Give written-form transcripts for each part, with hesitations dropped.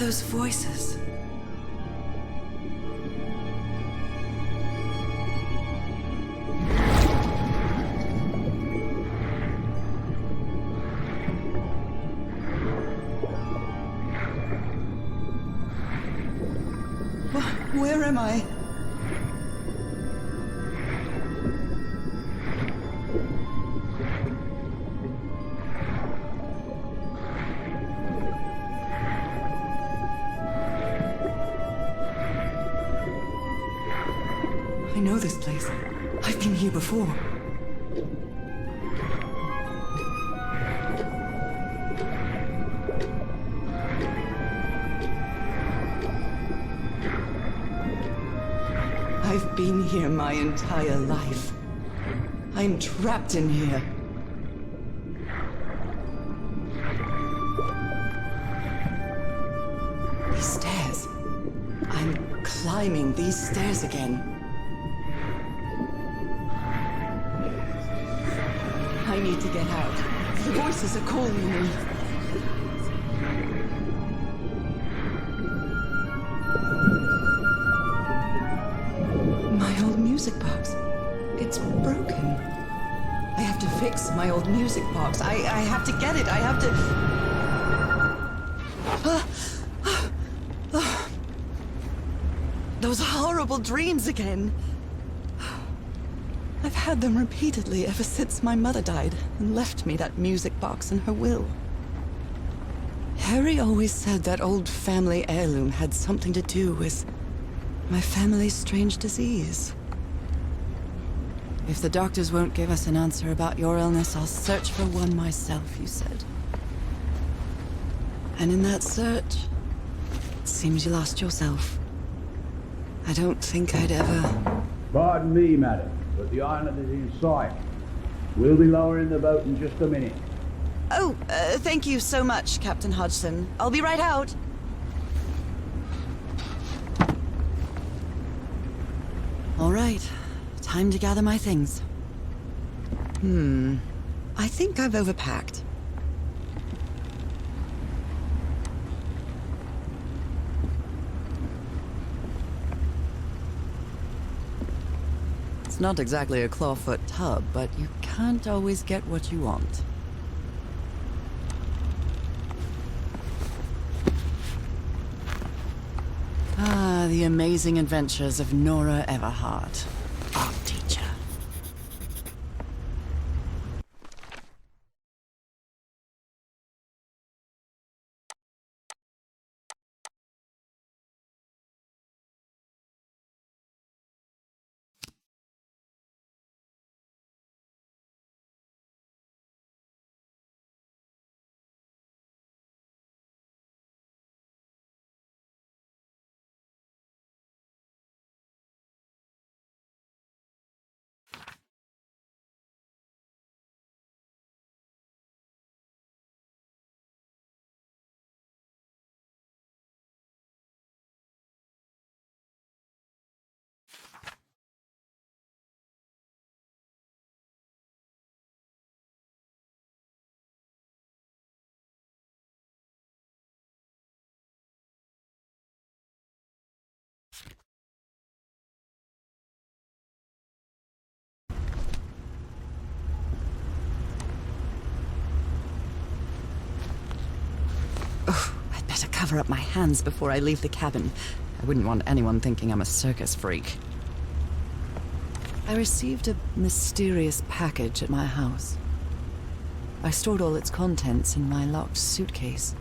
those voices? Where am I? I know this place. I've been here before. I've been here my entire life. I'm trapped in here. These stairs. I'm climbing these stairs again. I need to get out. The voices are calling me. My old music box. It's broken. I have to fix my old music box. I have to get it. I have to... Those horrible dreams again. I've had them repeatedly ever since my mother died and left me that music box in her will. Harry always said that old family heirloom had something to do with my family's strange disease. If the doctors won't give us an answer about your illness, I'll search for one myself, you said. And in that search, it seems you lost yourself. I don't think I'd ever... Pardon me, madam, but the island is in sight. We'll be lowering the boat in just a minute. Oh, thank you so much, Captain Hodgson. I'll be right out. All right, time to gather my things. I think I've overpacked. It's not exactly a clawfoot tub, but you can't always get what you want. Ah, the amazing adventures of Nora Everhart, art teacher. I'd better cover up my hands before I leave the cabin. I wouldn't want anyone thinking I'm a circus freak. I received a mysterious package at my house. I stored all its contents in my locked suitcase.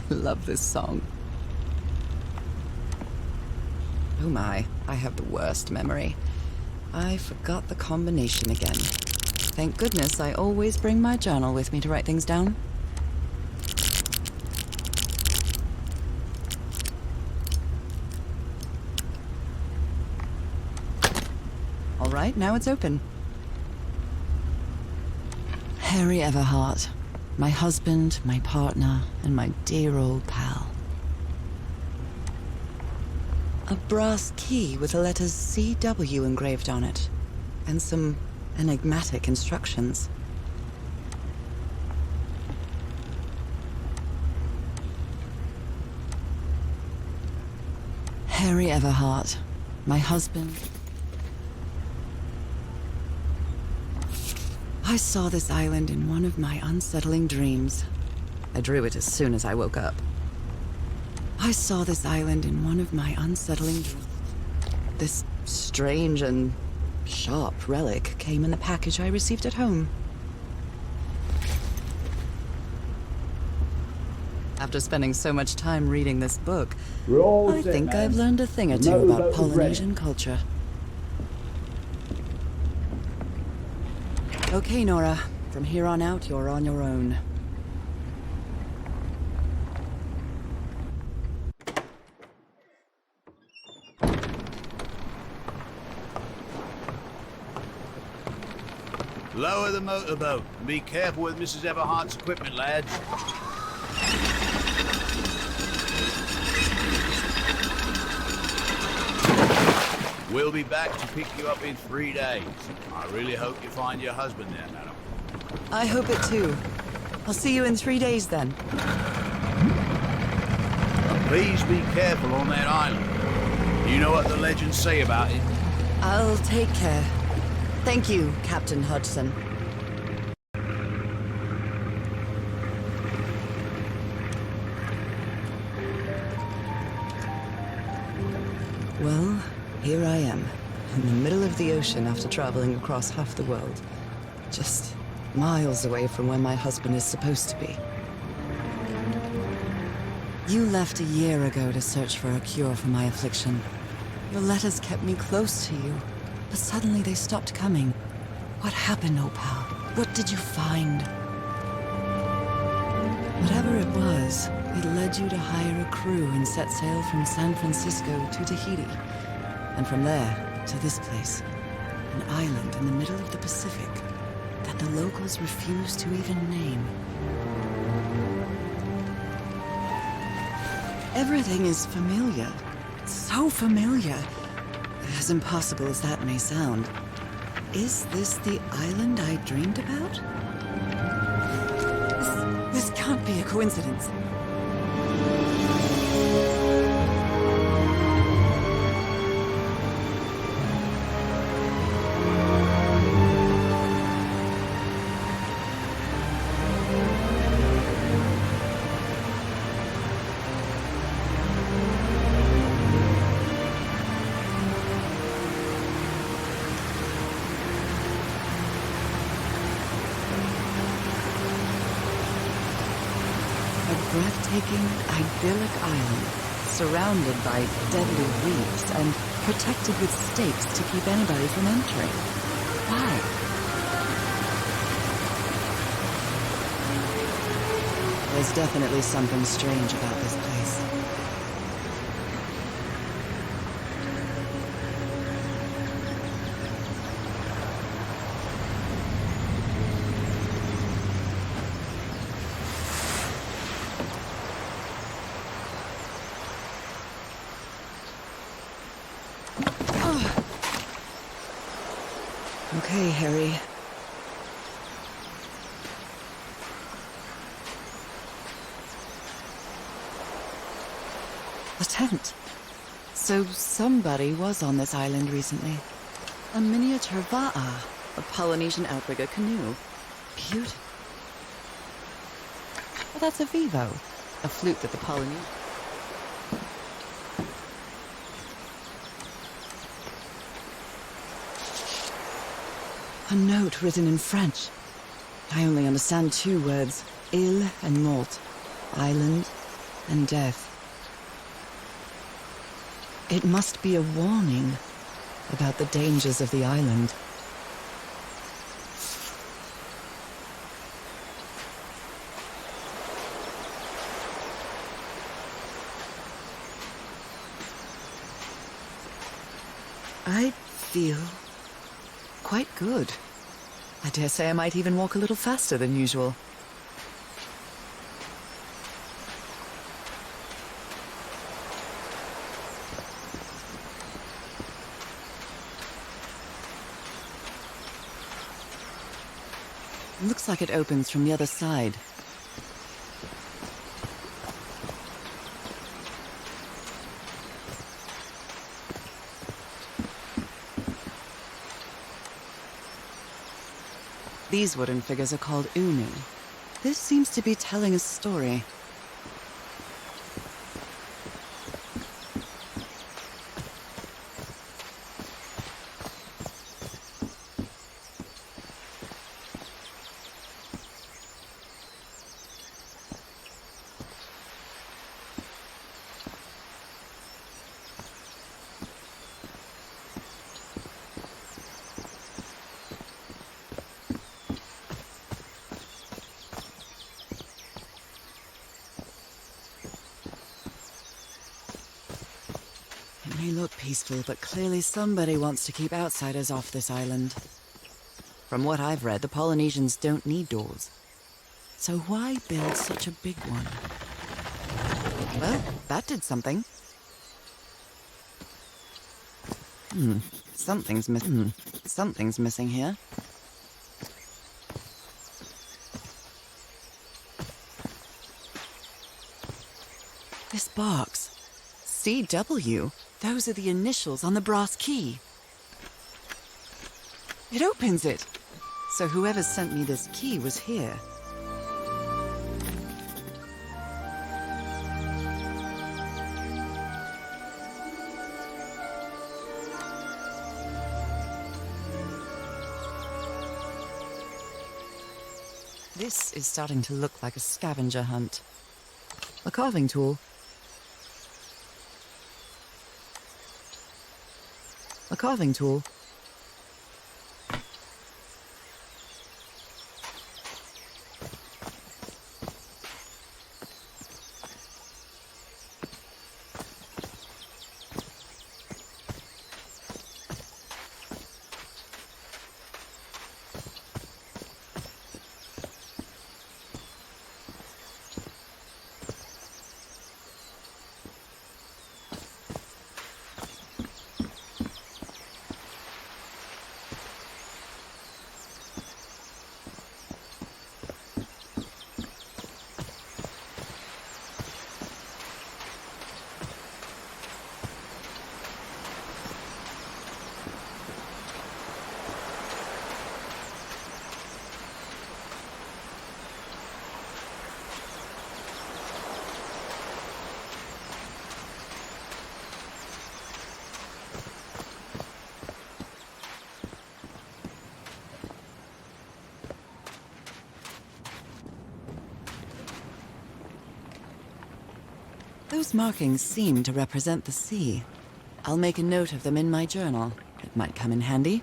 I love this song. Oh my, I have the worst memory. I forgot the combination again. Thank goodness I always bring my journal with me to write things down. All right, now it's open. Harry Everhart, my husband, my partner, and my dear old pal. A brass key with the letters CW engraved on it, and some enigmatic instructions. Harry Everhart, my husband. I saw this island in one of my unsettling dreams. I drew it as soon as I woke up. I saw this island in one of my unsettling dreams. This strange and sharp relic came in the package I received at home. After spending so much time reading this book, I think I've learned a thing or two about Polynesian culture. Okay, Nora. From here on out, you're on your own. Lower the motorboat and be careful with Mrs. Everhart's equipment, lads. We'll be back to pick you up in 3 days. I really hope you find your husband there, madam. I hope it too. I'll see you in 3 days then. Please be careful on that island. You know what the legends say about it? I'll take care. Thank you, Captain Hodgson. Well, here I am, in the middle of the ocean after traveling across half the world. Just miles away from where my husband is supposed to be. You left a year ago to search for a cure for my affliction. Your letters kept me close to you, but suddenly they stopped coming. What happened, Opal? What did you find? Whatever it was, it led you to hire a crew and set sail from San Francisco to Tahiti. And from there to this place, an island in the middle of the Pacific that the locals refuse to even name. Everything is familiar. So familiar. As impossible as that may sound. Is this the island I dreamed about? This can't be a coincidence. Breathtaking, idyllic island, surrounded by deadly reefs and protected with stakes to keep anybody from entering. Why? There's definitely something strange about this place. Okay, Harry. A tent. So somebody was on this island recently. A miniature va'a, a Polynesian outrigger canoe. Beautiful. Well, that's a vivo, a flute that the Polynesian... A note written in French. I only understand 2 words, île and mort, island and death. It must be a warning about the dangers of the island. I feel quite good. I dare say I might even walk a little faster than usual. Looks like it opens from the other side. These wooden figures are called unu. This seems to be telling a story. It may look peaceful, but clearly somebody wants to keep outsiders off this island. From what I've read, the Polynesians don't need doors. So why build such a big one? Well, that did something. Something's missing here. This box. CW. Those are the initials on the brass key. It opens it. So whoever sent me this key was here. This is starting to look like a scavenger hunt. A carving tool. A carving tool. Those markings seem to represent the sea. I'll make a note of them in my journal. It might come in handy.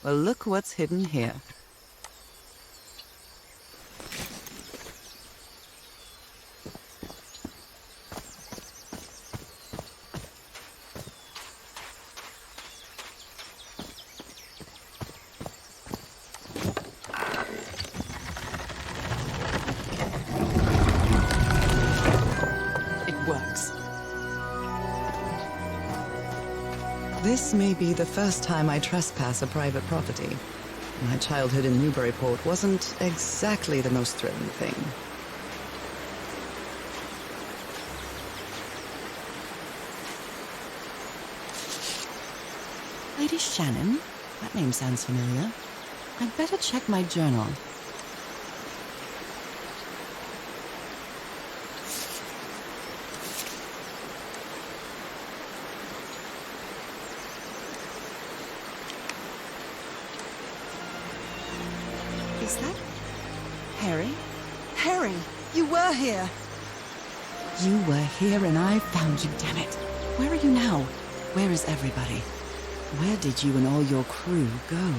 Well, look what's hidden here. This may be the first time I trespass a private property. My childhood in Newburyport wasn't exactly the most thrilling thing. Lady Shannon? That name sounds familiar. I'd better check my journal. Is that Harry? Harry, you were here. You were here and I found you, damn it. Where are you now? Where is everybody? Where did you and all your crew go?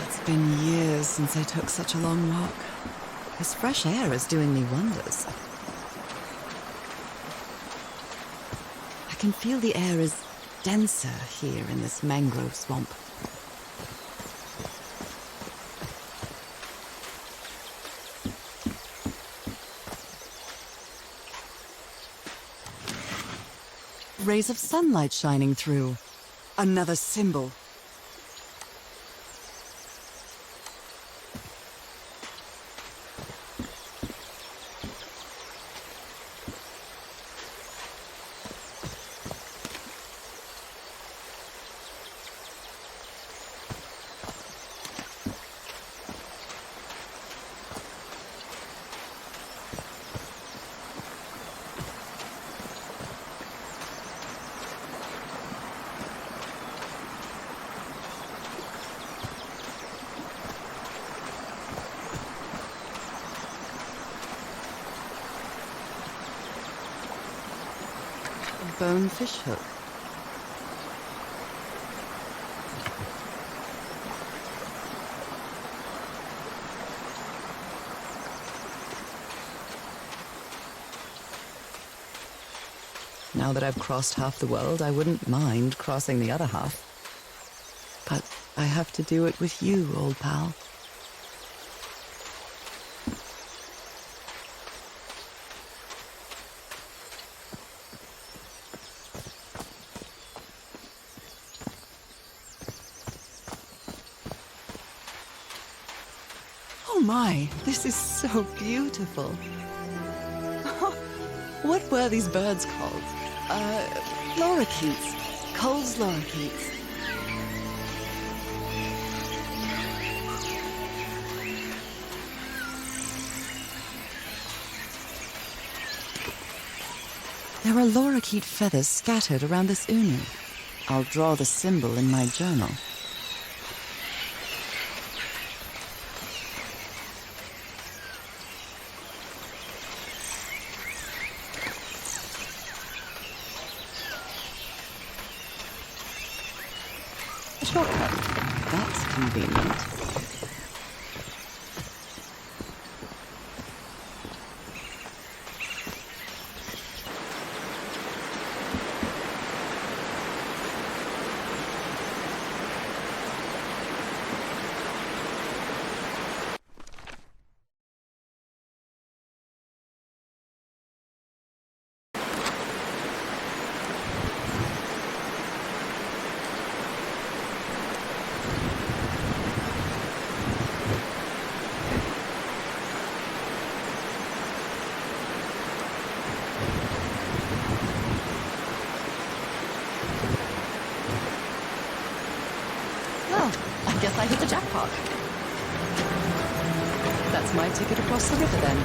It's been years since I took such a long walk. This fresh air is doing me wonders. I can feel the air is denser here in this mangrove swamp. Rays of sunlight shining through. Another symbol. Bone fish hook. Now that I've crossed half the world, I wouldn't mind crossing the other half. But I have to do it with you, old pal. Oh my, this is so beautiful. What were these birds called? Lorikeets. Cole's lorikeets. There are lorikeet feathers scattered around this unu. I'll draw the symbol in my journal. Shortcut. That's convenient. I guess I hit the jackpot. That's my ticket across the river then.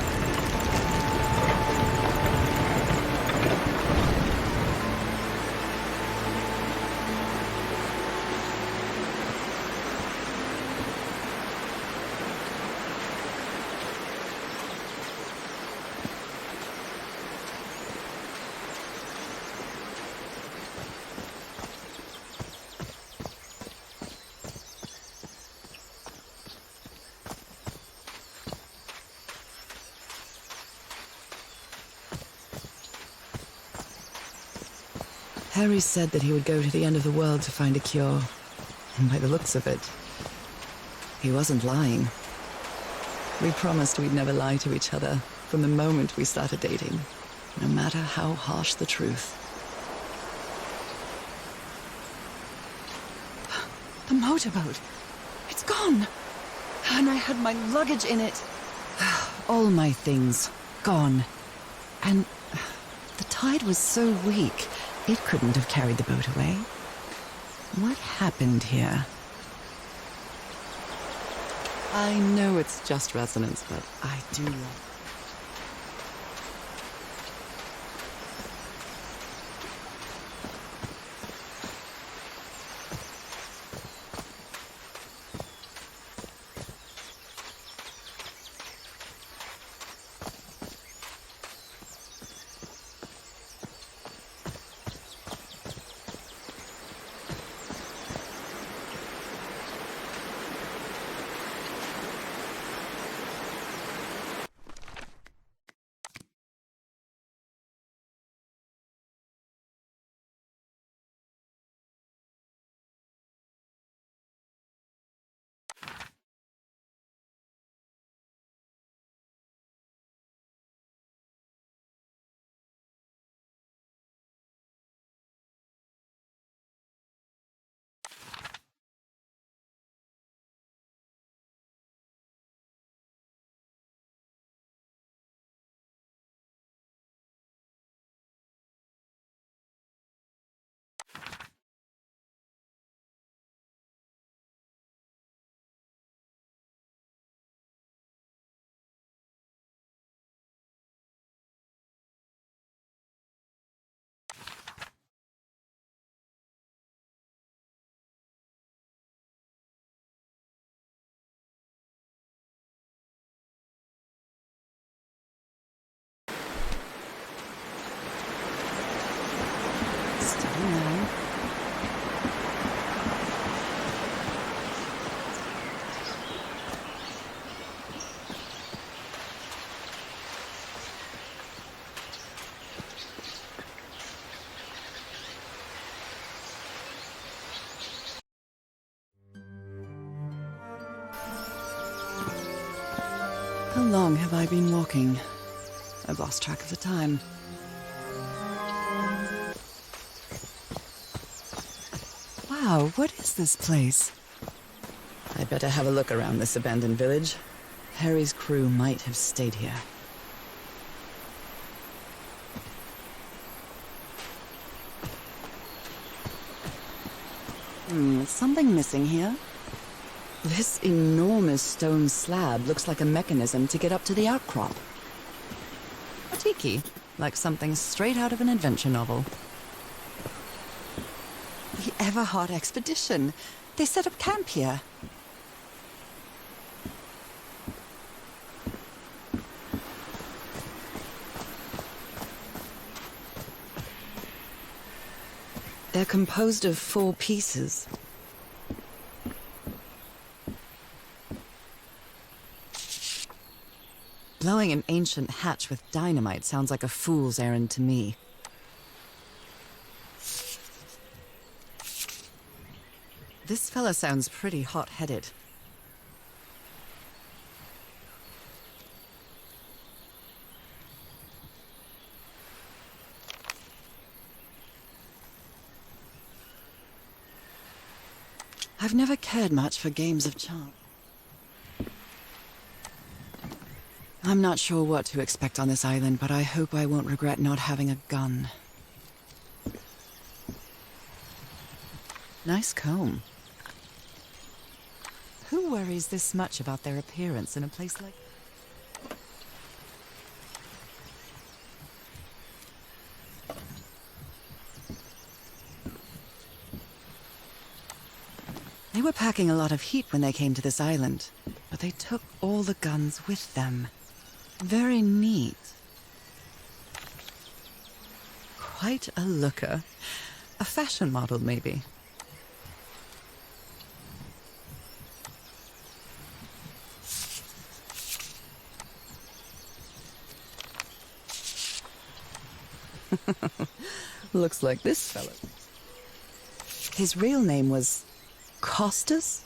Harry said that he would go to the end of the world to find a cure. And by the looks of it, he wasn't lying. We promised we'd never lie to each other from the moment we started dating, no matter how harsh the truth. The motorboat! It's gone! And I had my luggage in it. All my things gone. And the tide was so weak, it couldn't have carried the boat away. What happened here? I know it's just resonance, but I do love it. Steady now. How long have I been walking? I've lost track of the time. Wow, what is this place? I'd better have a look around this abandoned village. Harry's crew might have stayed here. Is something missing here? This enormous stone slab looks like a mechanism to get up to the outcrop. A tiki, like something straight out of an adventure novel. The Everhard expedition. They set up camp here. They're composed of 4 pieces. Blowing an ancient hatch with dynamite sounds like a fool's errand to me. This fella sounds pretty hot-headed. I've never cared much for games of chance. I'm not sure what to expect on this island, but I hope I won't regret not having a gun. Nice comb. Who worries this much about their appearance in a place like... They were packing a lot of heat when they came to this island, but they took all the guns with them. Very neat. Quite a looker. A fashion model, maybe. Looks like this fella. His real name was Costas?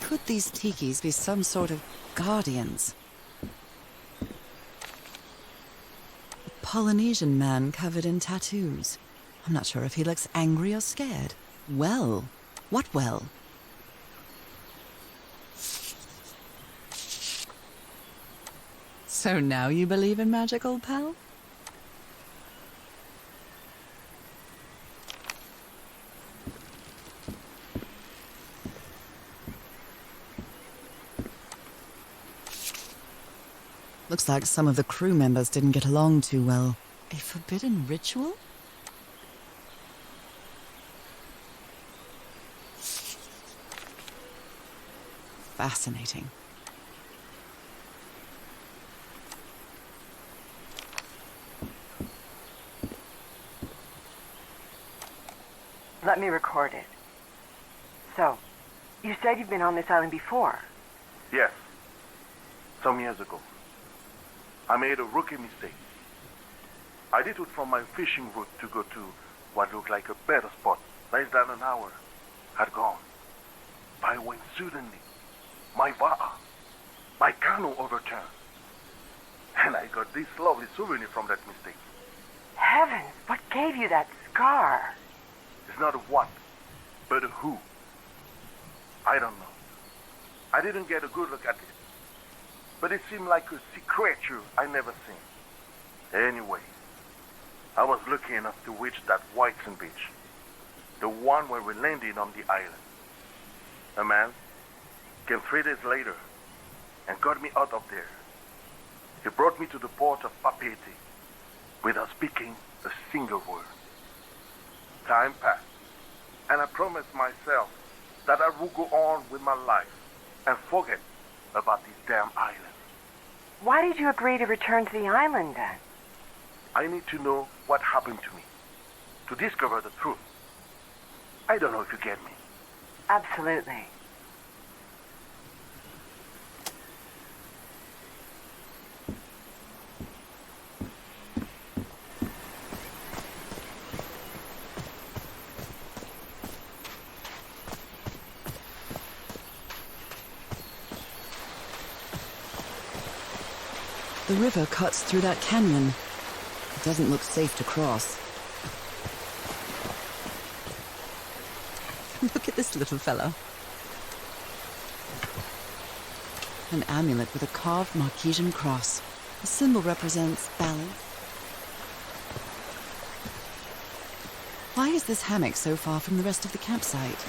Could these tikis be some sort of guardians? Polynesian man covered in tattoos. I'm not sure if he looks angry or scared. Well, what well? So now you believe in magic, old pal? Looks like some of the crew members didn't get along too well. A forbidden ritual? Fascinating. Let me record it. So, you said you've been on this island before? Yes. Some years ago. I made a rookie mistake. I did it from my fishing route to go to what looked like a better spot. Less than an hour had gone. By when suddenly, my canoe overturned. And I got this lovely souvenir from that mistake. Heavens, what gave you that scar? It's not a what, but a who. I don't know. I didn't get a good look at it. But it seemed like a sea creature I never seen. Anyway, I was lucky enough to reach that white sand beach. The one where we landed on the island. A man came 3 days later and got me out of there. He brought me to the port of Papeete without speaking a single word. Time passed, and I promised myself that I would go on with my life and forget about this damn island. Why did you agree to return to the island then? I need to know what happened to me, to discover the truth. I don't know if you get me. Absolutely. The river cuts through that canyon. It doesn't look safe to cross. Look at this little fella. An amulet with a carved Marquesian cross. The symbol represents balance. Why is this hammock so far from the rest of the campsite?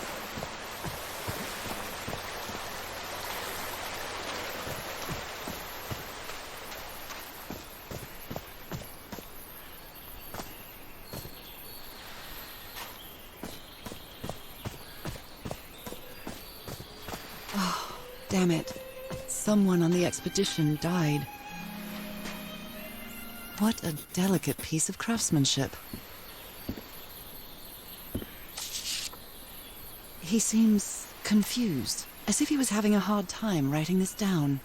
Damn it. Someone on the expedition died. What a delicate piece of craftsmanship. He seems confused, as if he was having a hard time writing this down.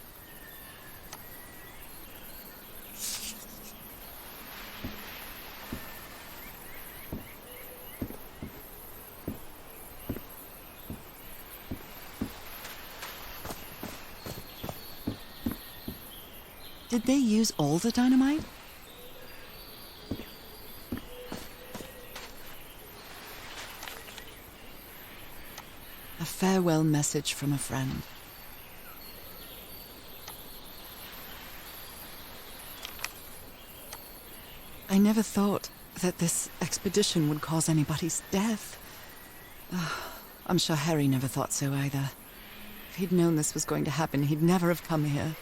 Did they use all the dynamite? A farewell message from a friend. I never thought that this expedition would cause anybody's death. I'm sure Harry never thought so either. If he'd known this was going to happen, he'd never have come here.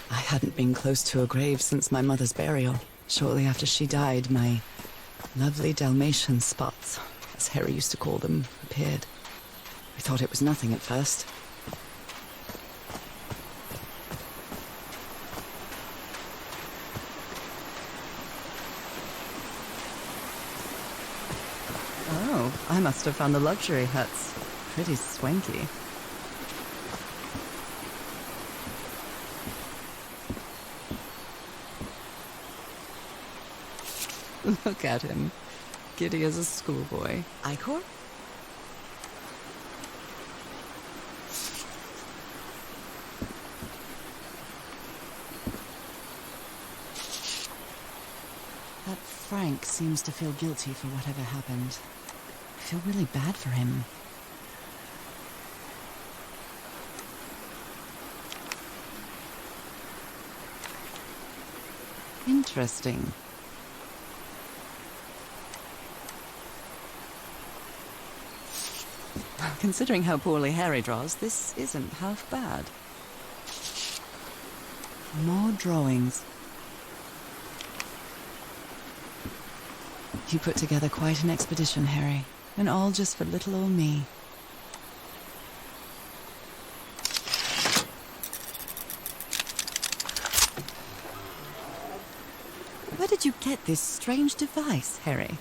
I hadn't been close to a grave since my mother's burial. Shortly after she died, my lovely Dalmatian spots, as Harry used to call them, appeared. I thought it was nothing at first. Oh, I must have found the luxury huts. Pretty swanky. Look at him. giddy as a schoolboy. Icor? That Frank seems to feel guilty for whatever happened. I feel really bad for him. Interesting. Considering how poorly Harry draws, this isn't half bad. More drawings. You put together quite an expedition, Harry. And all just for little old me. Where did you get this strange device, Harry?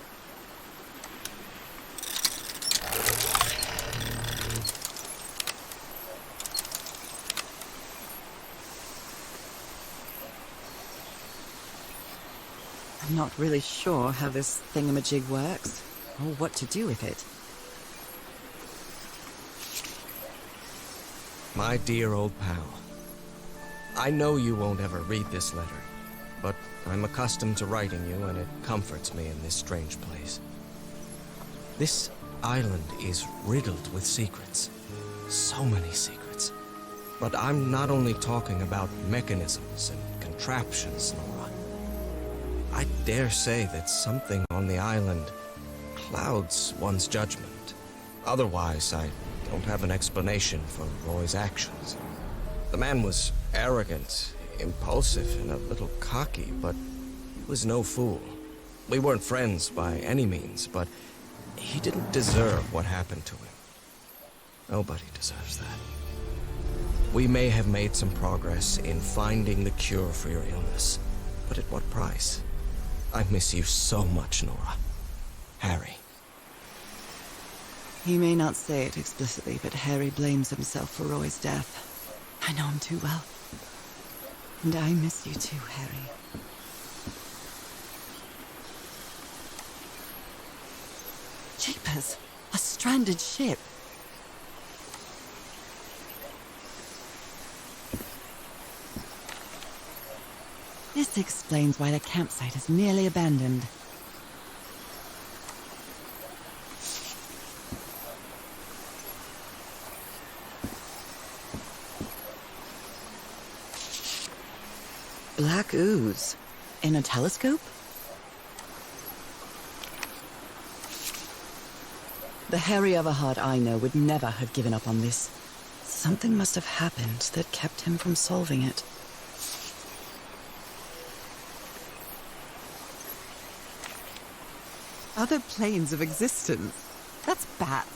I'm not really sure how this thingamajig works, or what to do with it. My dear old pal, I know you won't ever read this letter, but I'm accustomed to writing you, and it comforts me in this strange place. This island is riddled with secrets. So many secrets. But I'm not only talking about mechanisms and contraptions, Nora. I dare say that something on the island clouds one's judgment. Otherwise, I don't have an explanation for Roy's actions. The man was arrogant, impulsive, and a little cocky, but he was no fool. We weren't friends by any means, but he didn't deserve what happened to him. Nobody deserves that. We may have made some progress in finding the cure for your illness, but at what price? I miss you so much, Nora. Harry. He may not say it explicitly, but Harry blames himself for Roy's death. I know him too well. And I miss you too, Harry. Jeepers! A stranded ship! This explains why the campsite is nearly abandoned. Black ooze. In a telescope? The Harry Everhard I know would never have given up on this. Something must have happened that kept him from solving it. Other planes of existence. That's bats.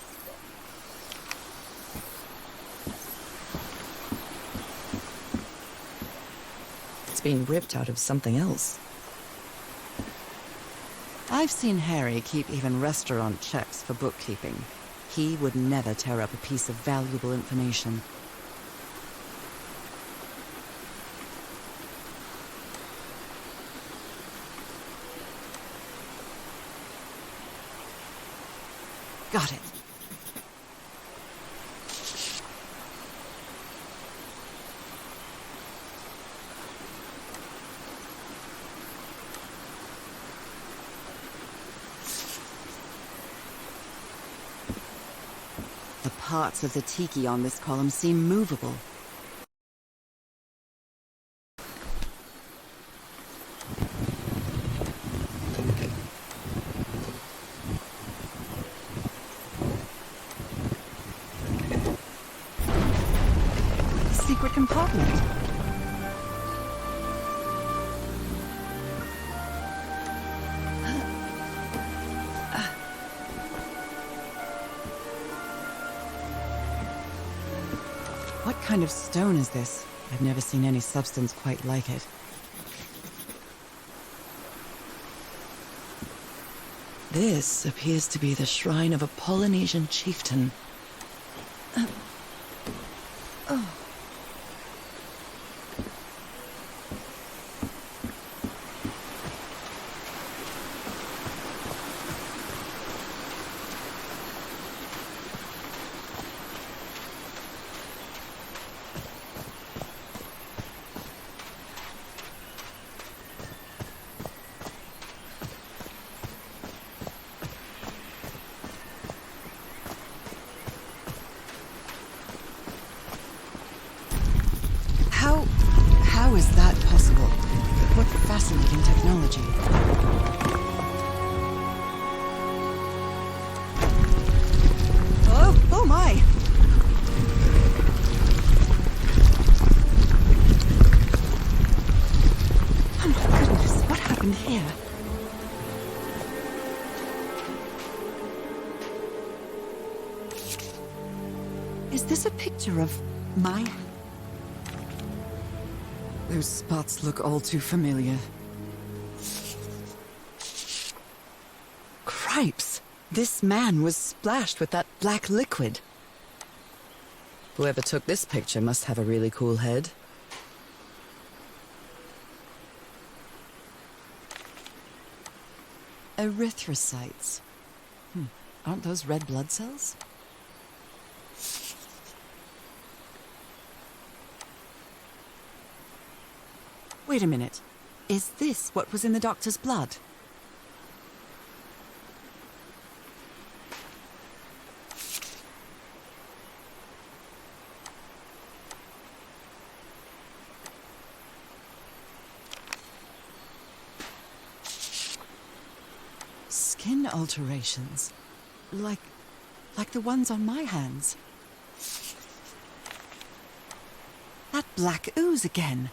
It's been ripped out of something else. I've seen Harry keep even restaurant checks for bookkeeping. He would never tear up a piece of valuable information. Got it. The parts of the tiki on this column seem movable. Secret compartment. What kind of stone is this? I've never seen any substance quite like it. This appears to be the shrine of a Polynesian chieftain. What fascinating technology. Oh my! Oh my goodness, what happened here? Is this a picture of my... Those spots look all too familiar. Cripes! This man was splashed with that black liquid. Whoever took this picture must have a really cool head. Erythrocytes. Aren't those red blood cells? Wait a minute. Is this what was in the doctor's blood? Skin alterations. Like the ones on my hands. That black ooze again.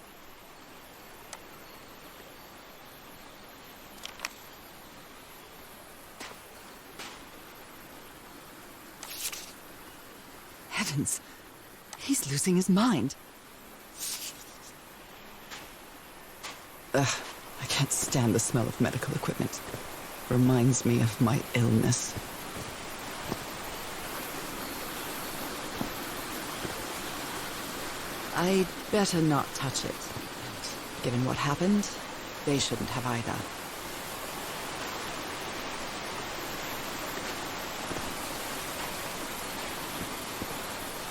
Heavens, he's losing his mind. Ugh, I can't stand the smell of medical equipment. Reminds me of my illness. I'd better not touch it. Given what happened, they shouldn't have either.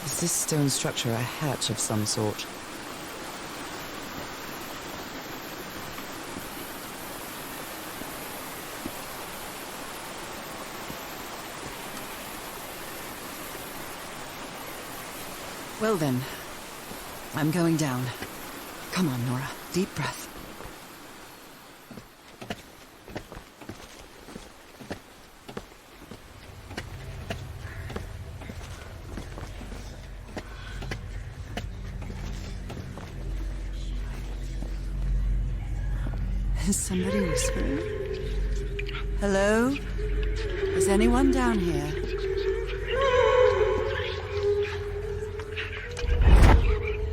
Is this stone structure a hatch of some sort? Well then, I'm going down. Come on, Nora. Deep breath. Is somebody whispering? Hello? Is anyone down here?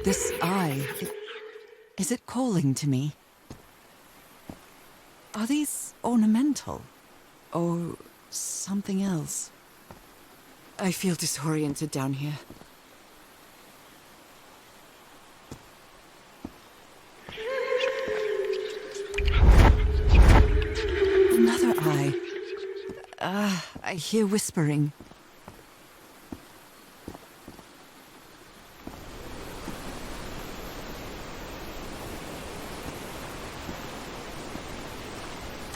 This eye, is it calling to me? Are these ornamental? Or something else? I feel disoriented down here. Another eye. I hear whispering.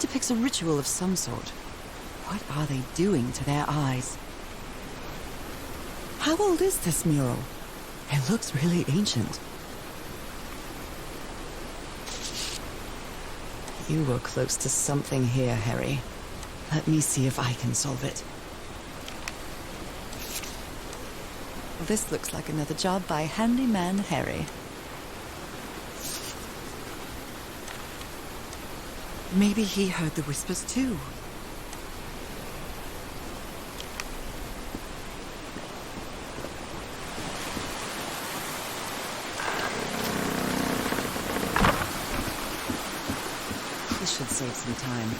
Depicts a ritual of some sort. What are they doing to their eyes? How old is this mural? It looks really ancient. You were close to something here, Harry. Let me see if I can solve it. Well, this looks like another job by Handyman Harry. Maybe he heard the whispers too. This should save some time.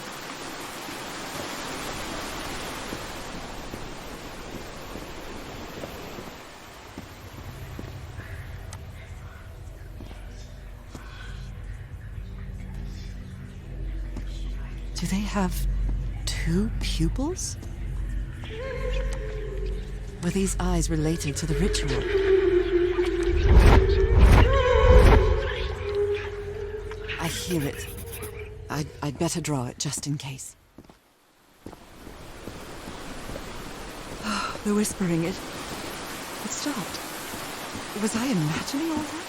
Do they have 2 pupils? Were these eyes related to the ritual? I hear it. I'd better draw it just in case. Oh, the whispering, it stopped. Was I imagining all that?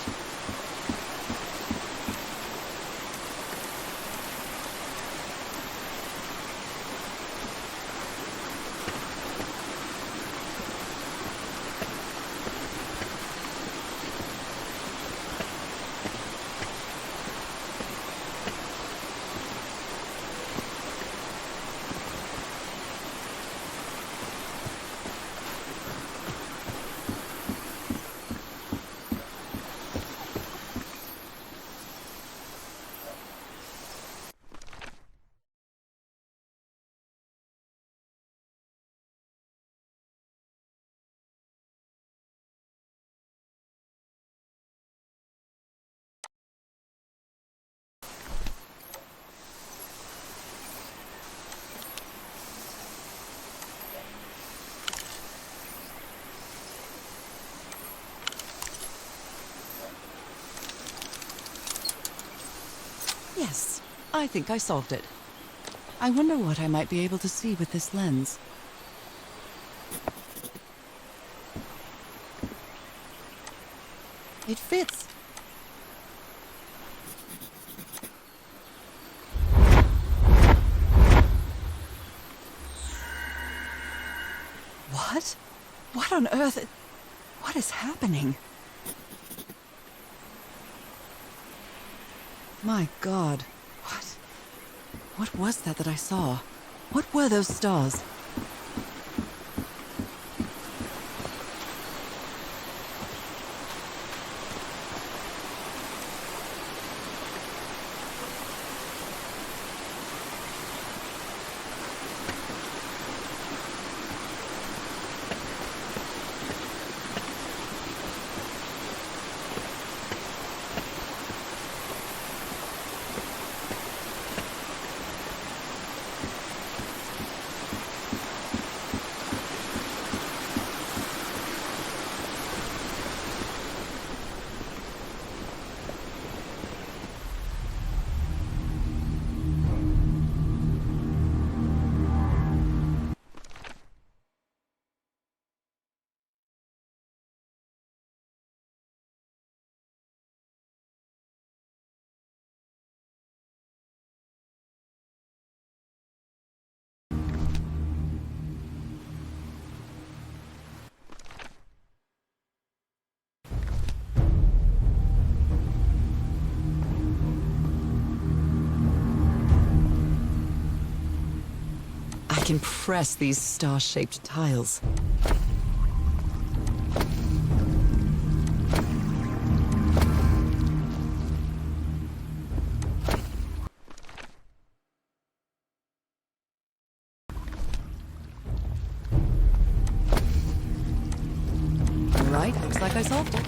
Yes, I think I solved it. I wonder what I might be able to see with this lens. It fits. What? What on earth? What is happening? My God. What was that I saw? What were those stars? I can press these star-shaped tiles. All right, looks like I solved it.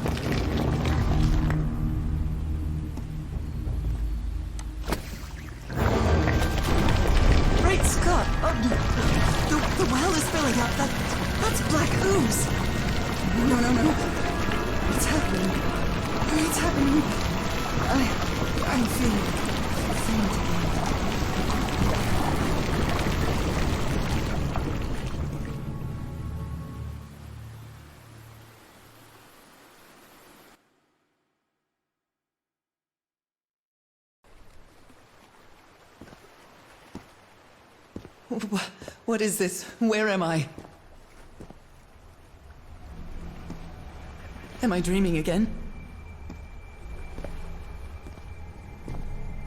Scott! The well is filling up. That's black ooze. No. It's happening. It's happening. I'm feeling faint again. What is this? Where am I? Am I dreaming again?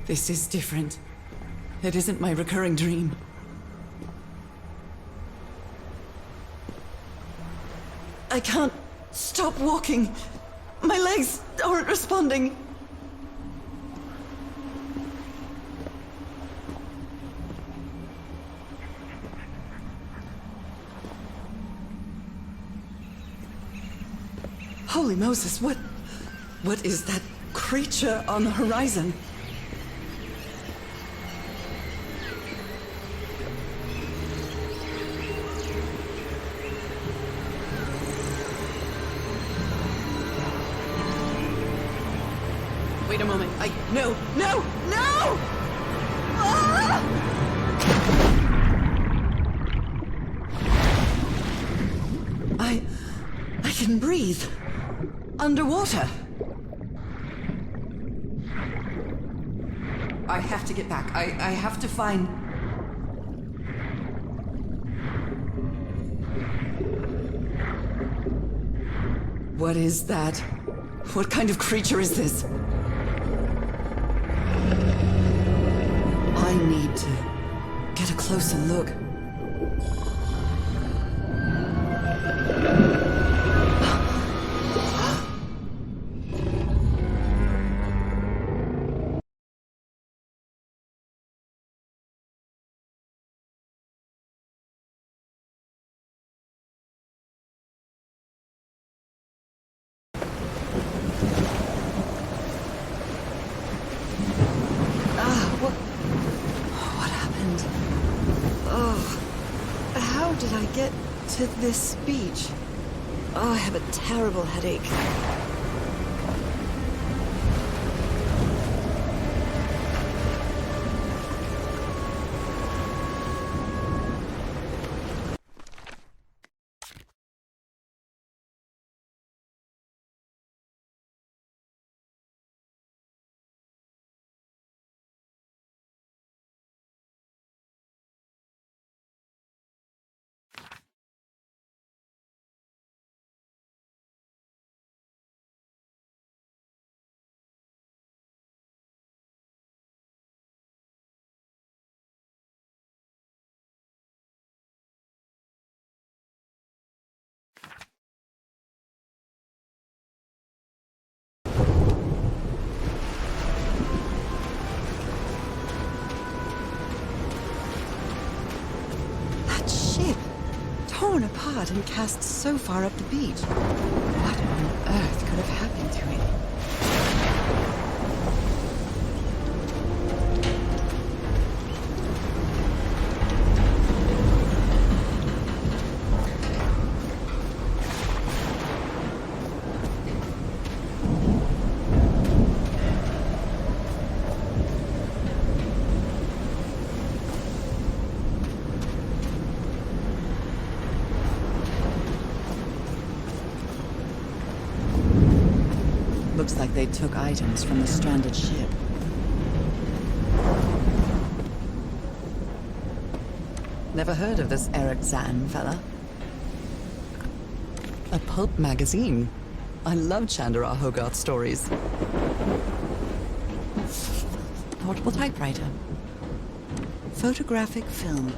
This is different. It isn't my recurring dream. I can't stop walking. My legs aren't responding. Holy Moses, what is that creature on the horizon? Wait a moment, no! Ah! I can breathe. Underwater. I have to get back. I have to find... What is that? What kind of creature is this? I need to get a closer look. What happened? Oh, how did I get to this beach? Oh, I have a terrible headache. torn apart and cast so far up the beach. What on earth could have happened to it? Looks like they took items from the stranded ship. Never heard of this Eric Zan fella? A pulp magazine. I love Chandra Hogarth stories. Portable typewriter. Photographic film.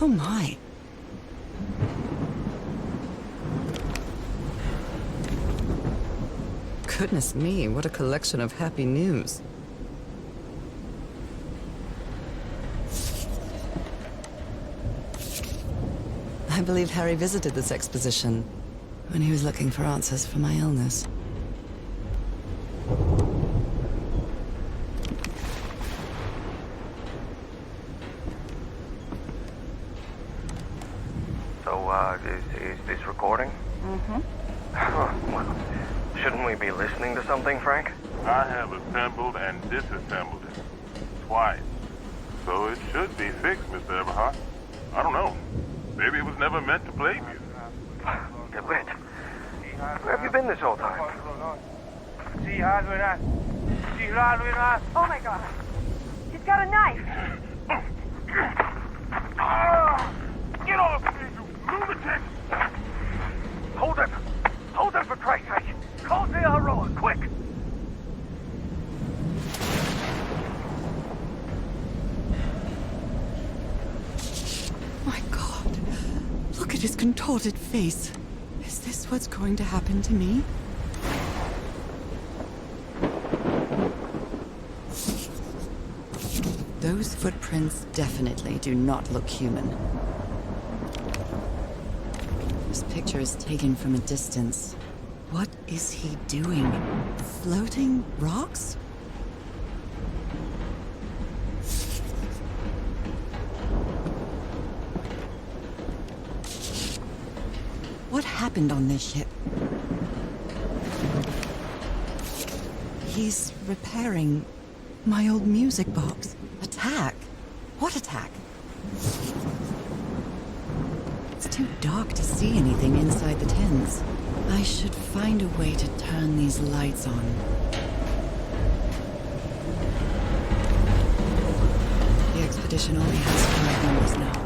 Oh my. Goodness me, what a collection of happy news. I believe Harry visited this exposition when he was looking for answers for my illness. Is this recording? Mm-hmm. Well, shouldn't we be listening to something, Frank? I have assembled and disassembled it twice. So it should be fixed, Mr. Everhart. I don't know. Maybe it was never meant to play music. Get lit. Where have you been this whole time? Oh my god. He's got a knife. Get off me, you lunatic! Hold him! Hold him for Christ's sake! Call the Aroa, quick! My God. Look at his contorted face. Is this what's going to happen to me? Those footprints definitely do not look human. This picture is taken from a distance. What is he doing? Floating rocks? What happened on this ship? He's repairing my old music box. Attack? What attack? It's too dark to see anything inside the tents. I should find a way to turn these lights on. The expedition only has 5 members now.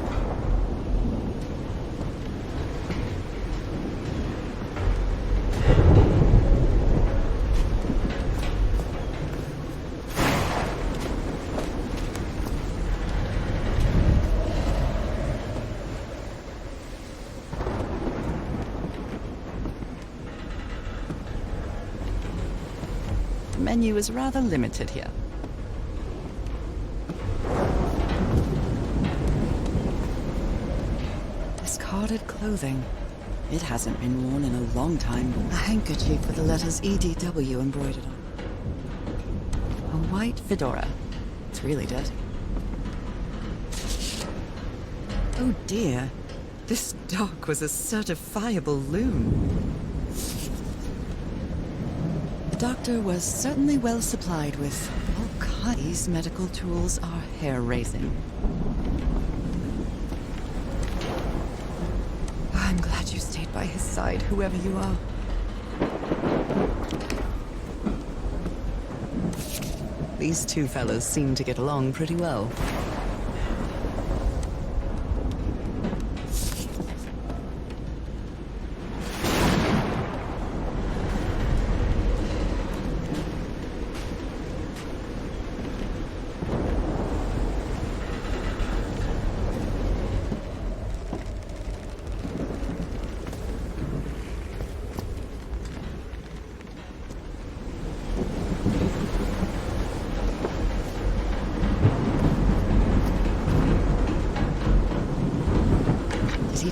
The menu is rather limited here. Discarded clothing. It hasn't been worn in a long time. A handkerchief with the letters EDW embroidered on it. A white fedora. It's really dirty. Oh dear. This dog was a certifiable loon. The doctor was certainly well supplied with all kinds. These medical tools are hair-raising. I'm glad you stayed by his side, whoever you are. These two fellas seem to get along pretty well.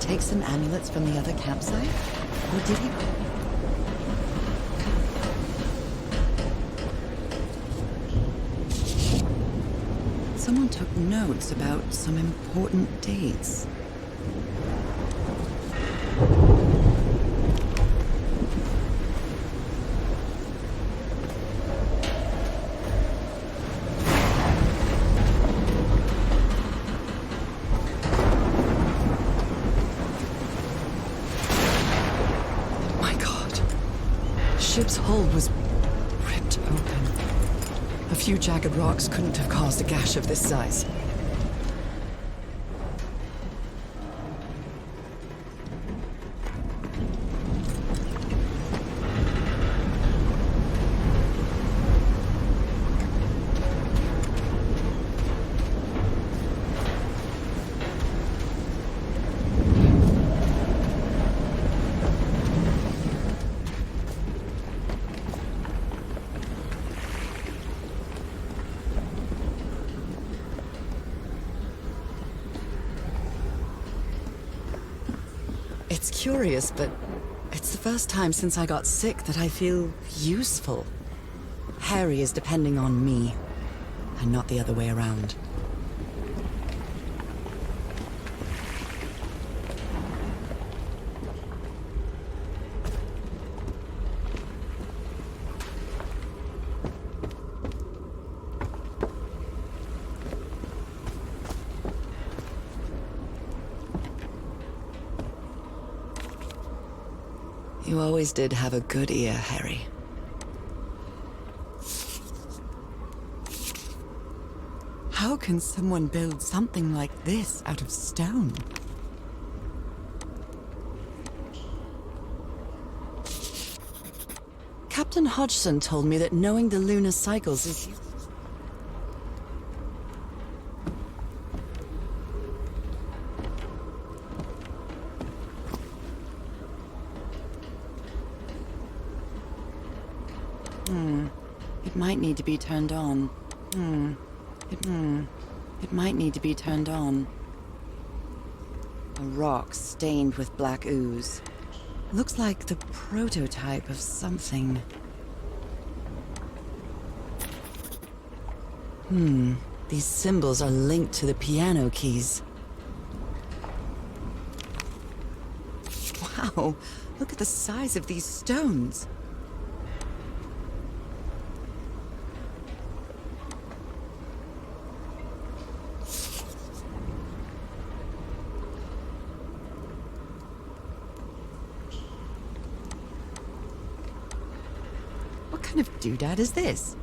take some amulets from the other campsite? Or did he... Someone took notes about some important dates. The ship's hull was ripped open. A few jagged rocks couldn't have caused a gash of this size. It's curious, but it's the first time since I got sick that I feel useful. Harry is depending on me, and not the other way around. You always did have a good ear, Harry. How can someone build something like this out of stone? Captain Hodgson told me that knowing the lunar cycles is... It might need to be turned on. It might need to be turned on. A rock stained with black ooze. Looks like the prototype of something. These symbols are linked to the piano keys. Wow, look at the size of these stones. What kind of doodad is this?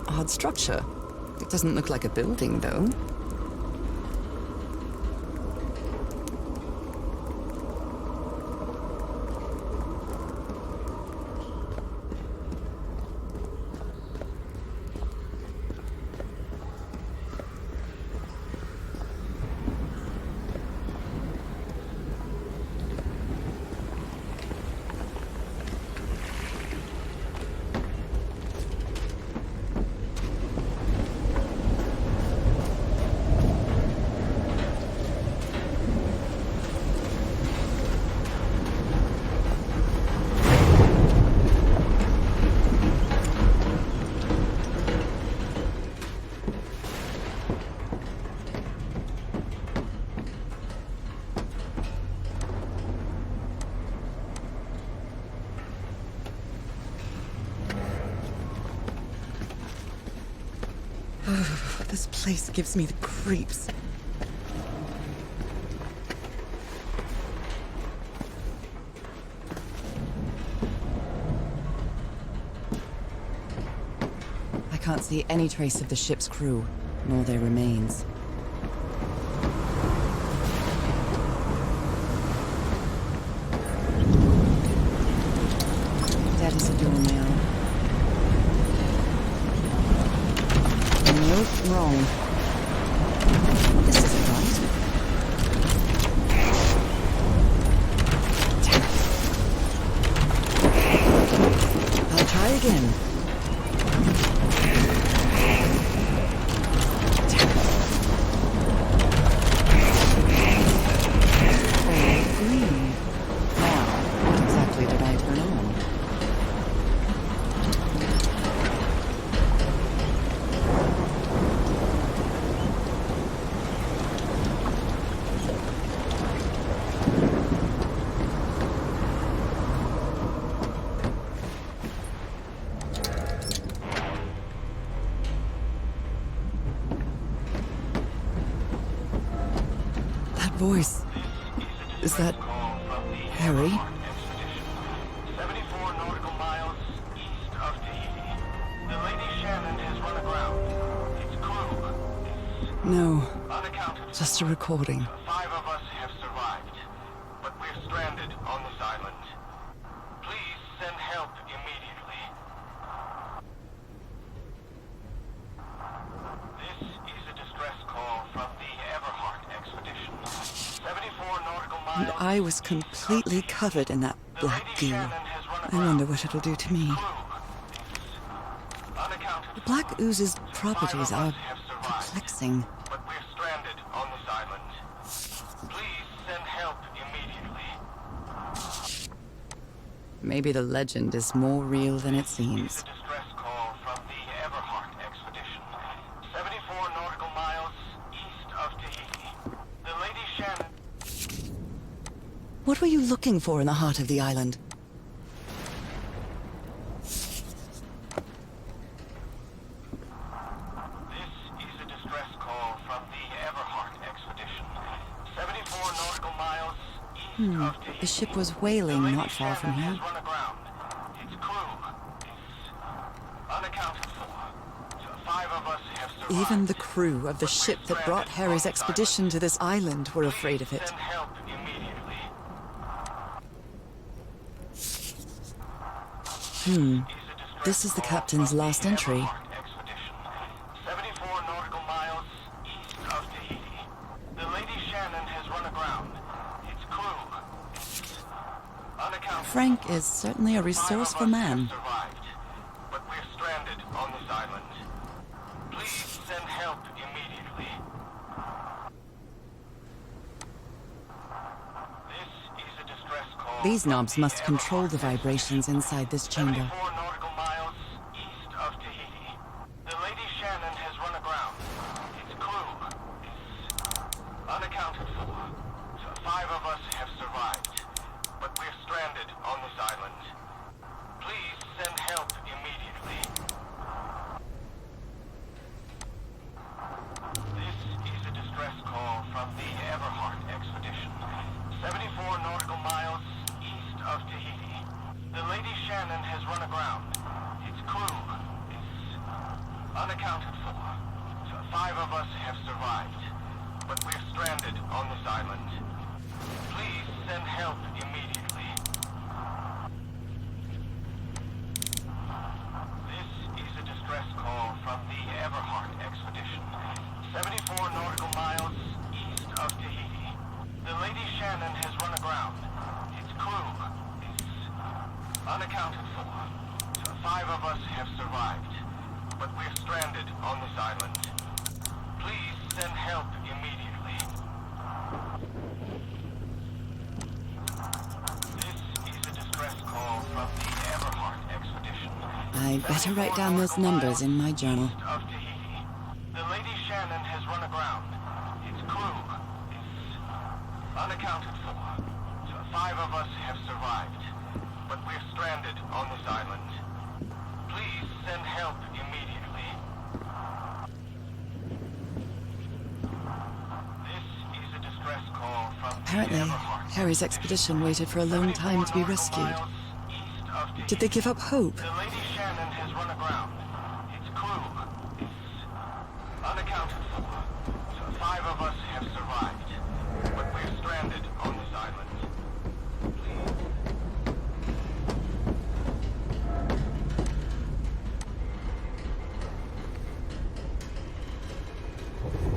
Odd structure. It doesn't look like a building, though. This place gives me the creeps. I can't see any trace of the ship's crew, nor their remains. That is a doornail. Nope, wrong. This isn't right. I'll try again. All green. Now, what exactly did I turn on? Voice. Is that Harry? 74 nautical miles east of Tahiti. The Lady Shannon has run aground. Its crew No, unaccounted. just a recording. 5 of us have survived, but we're stranded on this island. Please send help immediately. This is a distress call from the Everhart expedition. 74 nautical And miles. I was completely covered in that black goo. I wonder what it'll do to me. Unaccounted. The black ooze's properties are perplexing. But we're stranded on this island. Please send help immediately. Maybe the legend is more real than it seems. The distress call from the Everhart expedition. 74 nautical miles east of Tahiti. The Lady Shannon. What were you looking for in the heart of the island? This is a distress call from the Everhart expedition. 74 nautical miles east of Tahiti. The ship was whaling not far from here. Has run aground. Its crew is unaccounted for. 5 of us have survived. Even the crew of the ship that brought Harry's expedition to this island were afraid of it. Send help immediately. This is the captain's last entry. Expedition. 74 nautical miles east of Tahiti. The Lady Shannon has run aground. Its crew is unaccounted. Frank is certainly a resourceful man. Survived, but we're stranded on this island. Please send help immediately. This is a distress call. These knobs must control the vibrations inside this chamber. 74 nautical miles east of Tahiti. The Lady Shannon has run aground. Its crew is unaccounted for. 5 of us have survived, but we're stranded on this island. Please send help immediately. This is a distress call from the Everhart expedition. 74 nautical miles east of Tahiti. The Lady Shannon has run aground. Its crew is unaccounted for. 5 of us have survived, but we're stranded on this island. Please send help immediately. This is a distress call from the Everhart expedition. 74 nautical miles east of Tahiti. The Lady Shannon has run aground. Its crew is unaccounted for. 5 of us have survived, but we're stranded on this island. Please send help immediately. This is a distress call from the Everhart expedition. I'd better write down those numbers in my journal. East of Tahiti. The Lady Shannon has run aground. Its crew is unaccounted for. 5 of us have survived, but we're stranded on this island. Please send help immediately. Apparently, Harry's expedition waited for a long time to be rescued. Did they give up hope? The Lady Shannon has run aground. Its crew is unaccounted for. So 5 of us have survived, but we're stranded on this island.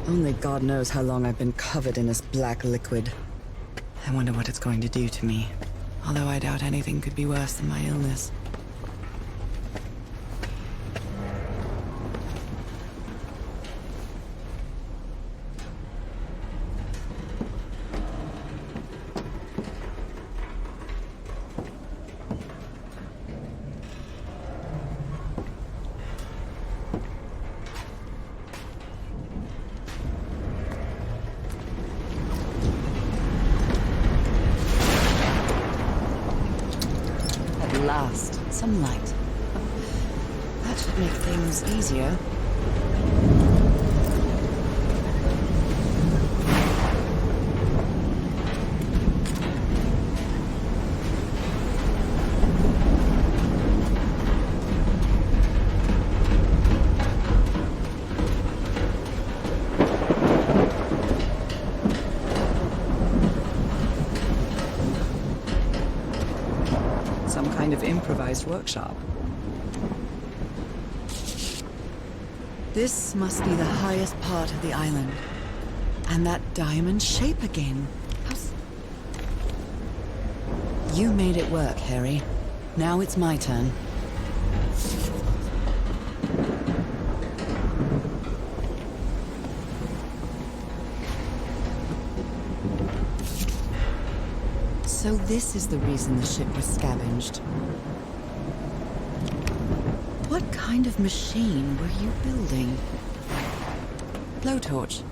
Only God knows how long I've been covered in this black liquid. I wonder what it's going to do to me. Although I doubt anything could be worse than my illness. Last, some light. That should make things easier. Improvised workshop. This must be the highest part of the island. And that diamond shape again. You made it work, Harry. Now it's my turn. So this is the reason the ship was scavenged. What kind of machine were you building? Blowtorch.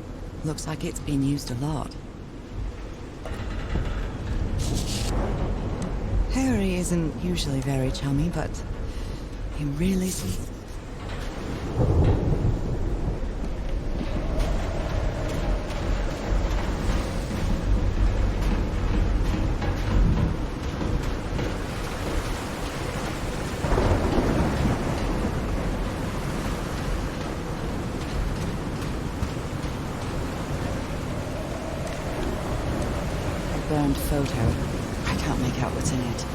Looks like it's been used a lot. Harry isn't usually very chummy, but he really... burned photo. I can't make out what's in it.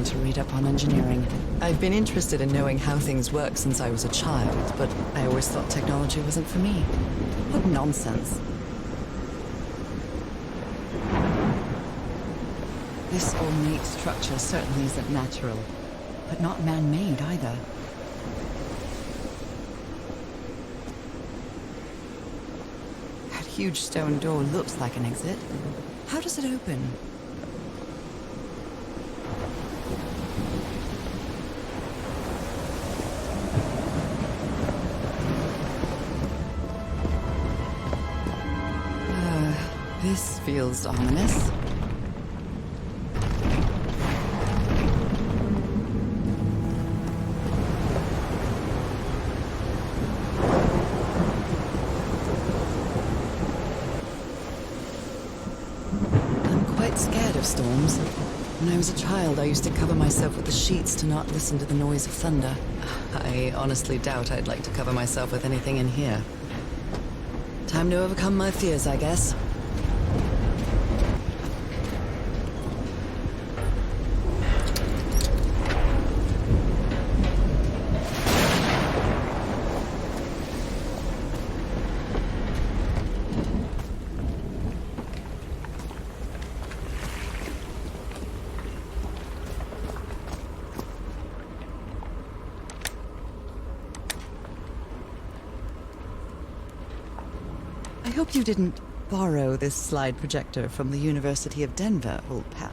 To read up on engineering. I've been interested in knowing how things work since I was a child, but I always thought technology wasn't for me. What nonsense. This ornate structure certainly isn't natural, but not man-made either. That huge stone door looks like an exit. How does it open? This feels ominous. I'm quite scared of storms. When I was a child, I used to cover myself with the sheets to not listen to the noise of thunder. I honestly doubt I'd like to cover myself with anything in here. Time to overcome my fears, I guess. hope you didn't borrow this slide projector from the University of Denver, old pal.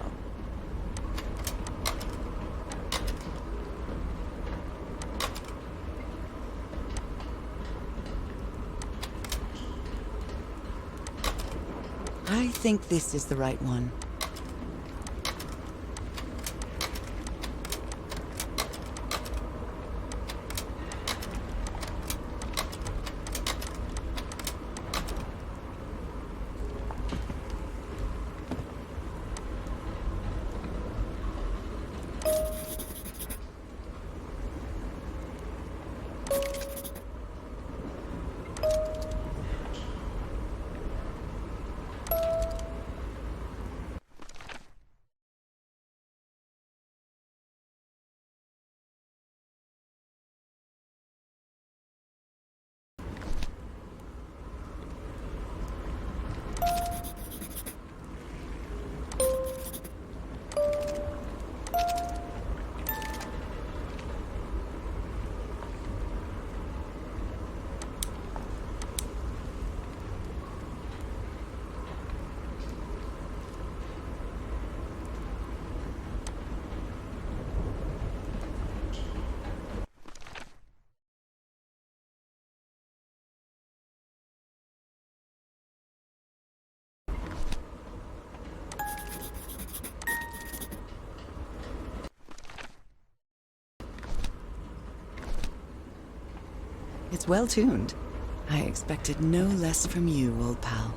I think this is the right one. It's well tuned. I expected no less from you, old pal.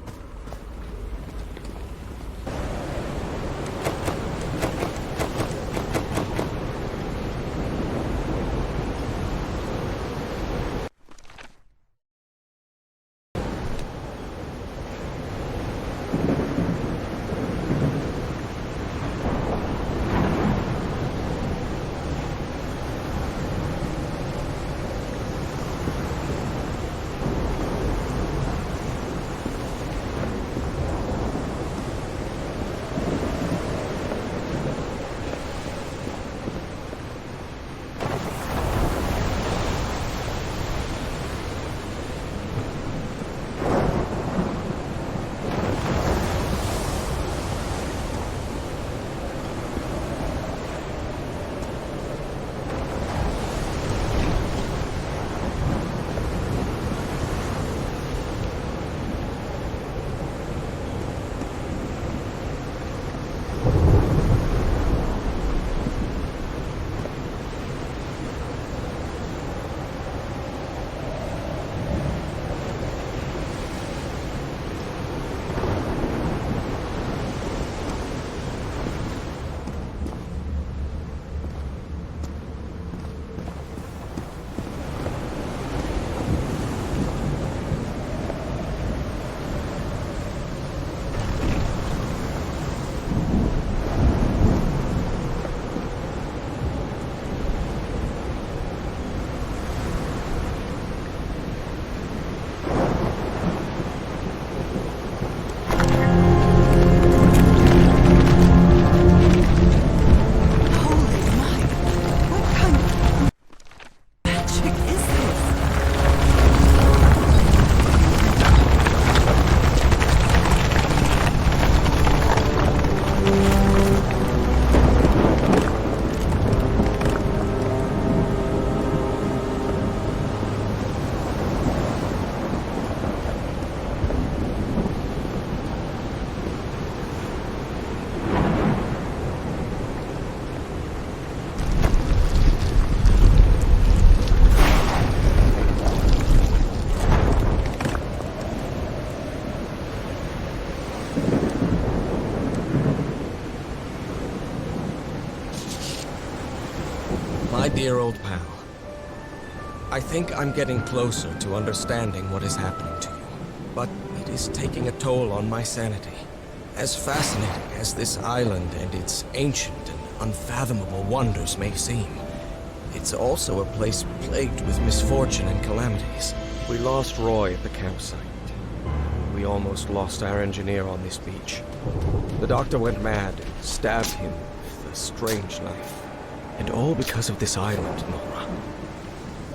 My dear old pal, I think I'm getting closer to understanding what is happening to you, but it is taking a toll on my sanity. As fascinating as this island and its ancient and unfathomable wonders may seem, it's also a place plagued with misfortune and calamities. We lost Roy at the campsite. We almost lost our engineer on this beach. The doctor went mad and stabbed him with a strange knife. And all because of this island, Nora.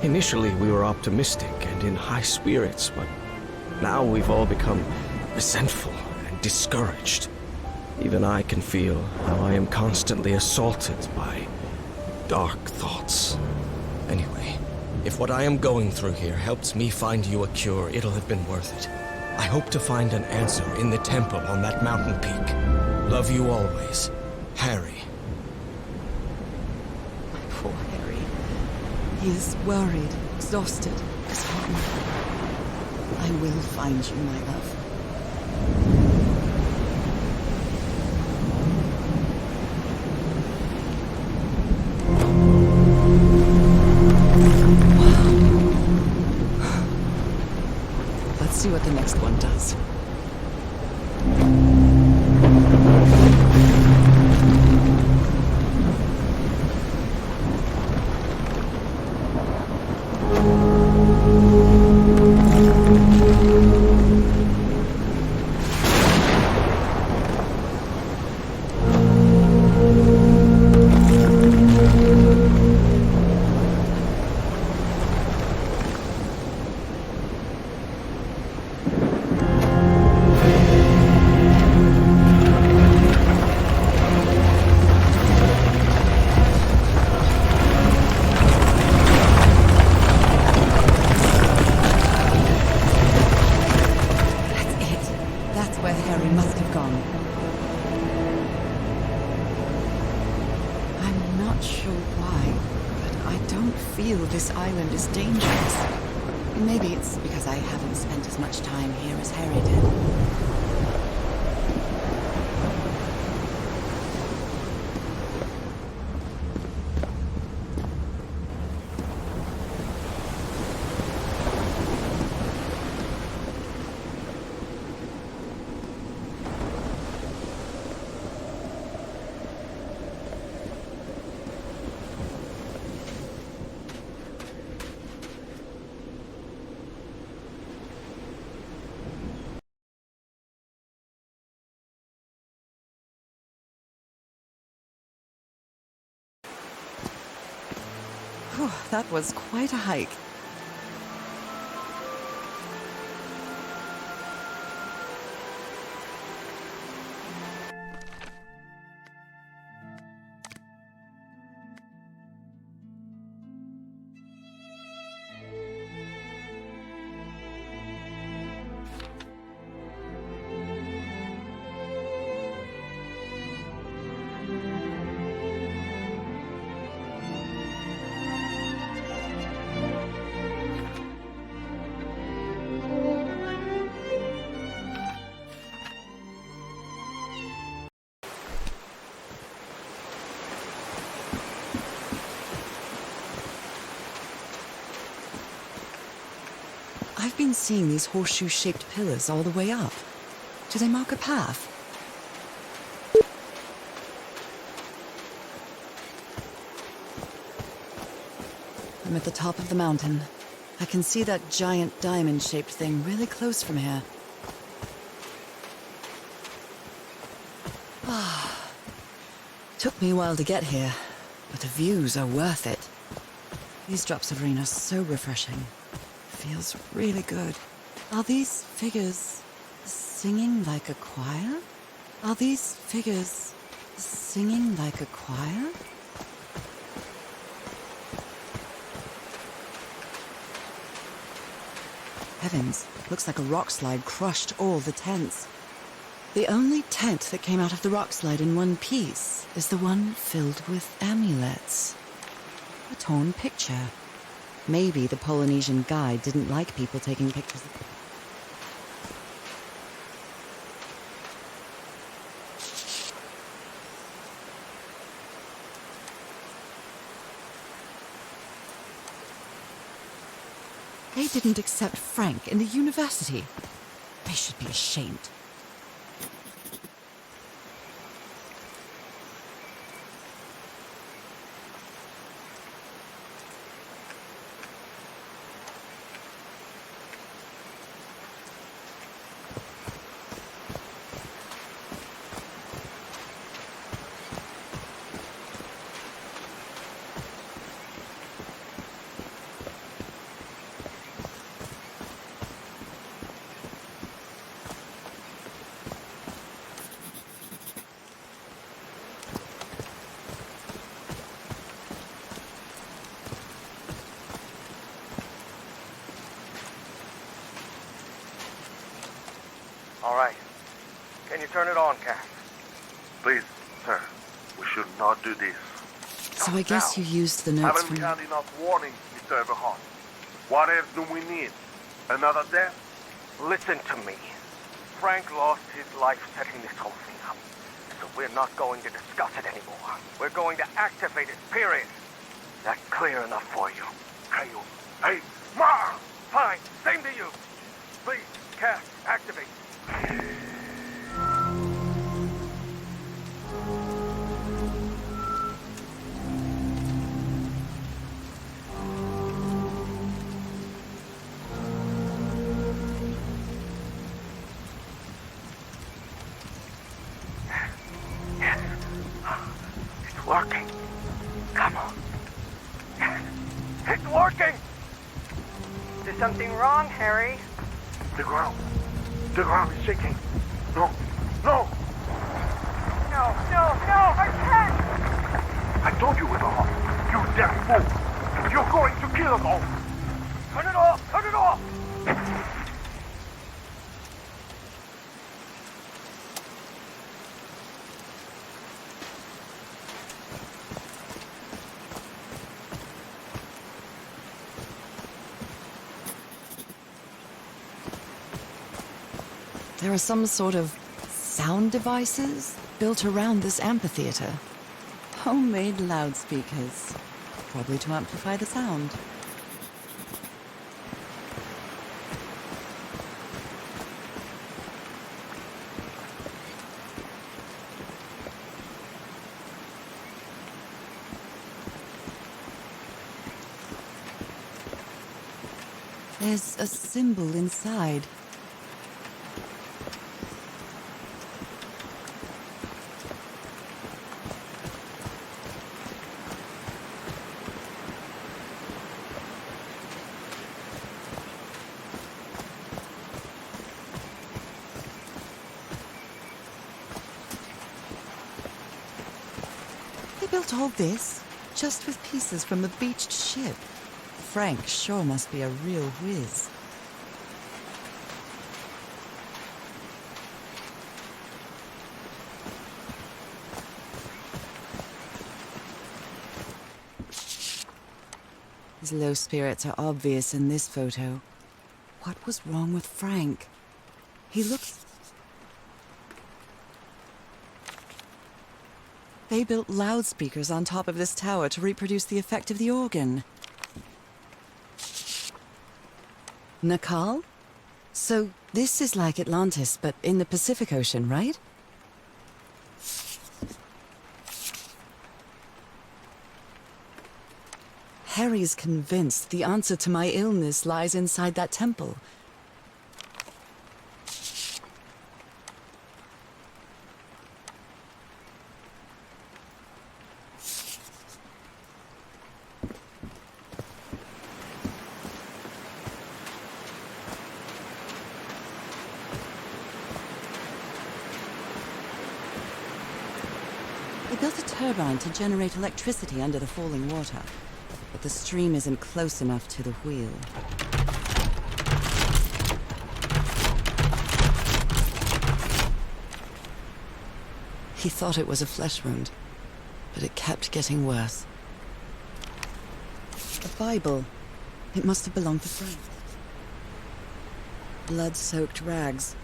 Initially, we were optimistic and in high spirits, but Now we've all become resentful and discouraged. Even I can feel how I am constantly assaulted by dark thoughts. Anyway, if what I am going through here helps me find you a cure, it'll have been worth it. I hope to find an answer in the temple on that mountain peak. Love you always, Harry. Poor Harry. He is worried, exhausted, disheartened. I will find you, my love. Let's see what the next one does. This island is dangerous. Maybe it's because I haven't spent as much time here as Harry did. Whew, that was quite a hike. I've been seeing these horseshoe-shaped pillars all the way up. Do they mark a path? I'm at the top of the mountain. I can see that giant diamond-shaped thing really close from here. Took me a while to get here, but the views are worth it. These drops of rain are so refreshing. Feels really good. Are these figures singing like a choir? Are these figures singing like a choir? Heavens, looks like a rock slide crushed all the tents. The only tent that came out of the rock slide in one piece is the one filled with amulets. A torn picture. Maybe the Polynesian guide didn't like people taking pictures of... They didn't accept Frank in the university. They should be ashamed. All right. Can you turn it on, Cass? Please, sir. We should not do this. So I guess you used the notes Haven't we from... had enough warnings, Mr. Everhart? What else do we need? Another death? Listen to me. Frank lost his life setting this whole thing up. So we're not going to discuss it anymore. We're going to activate it, period. That's clear enough for you. Hey, Ma! Fine, same to you. Please, Cass, activate. It's working. Come on. It's working! Is there something wrong, Harry? The ground is shaking. No! No, I can't! I told you it was off. You damn fool! You're going to kill us all! Turn it off! Turn it off! There are some sort of sound devices built around this amphitheater. Homemade loudspeakers, probably to amplify the sound. There's a symbol inside. They built all this just with pieces from the beached ship. Frank sure must be a real whiz. His low spirits are obvious in this photo. What was wrong with Frank? He looks... They built loudspeakers on top of this tower to reproduce the effect of the organ. Nakal? So this is like Atlantis, but in the Pacific Ocean, right? Harry's convinced the answer to my illness lies inside that temple. They built a turbine to generate electricity under the falling water, but the stream isn't close enough to the wheel. He thought it was a flesh wound, but it kept getting worse. A Bible. It must have belonged to Frank. Blood-soaked rags.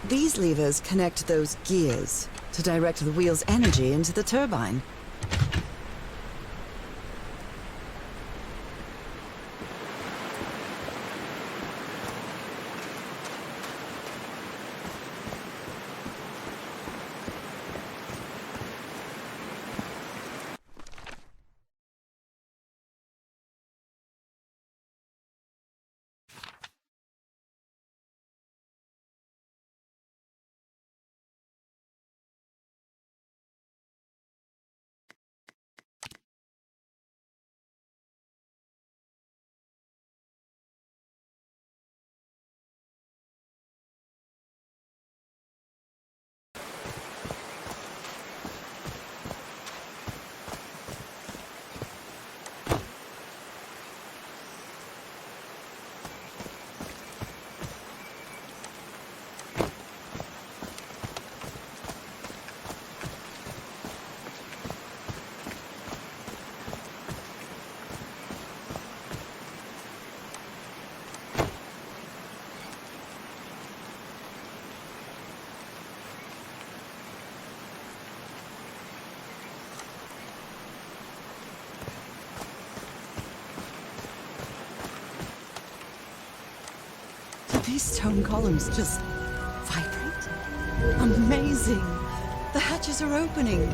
These levers connect those gears to direct the wheel's energy into the turbine. these stone columns just vibrate? Amazing! The hatches are opening!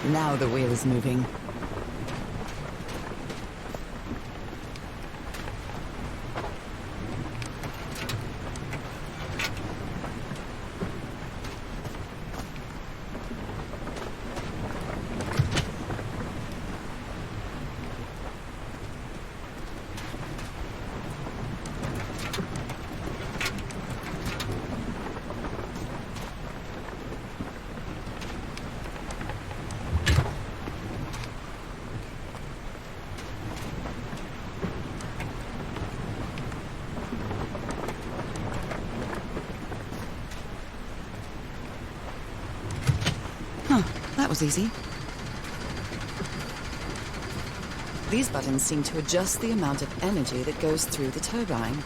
Now the wheel is moving. That was easy. These buttons seem to adjust the amount of energy that goes through the turbine.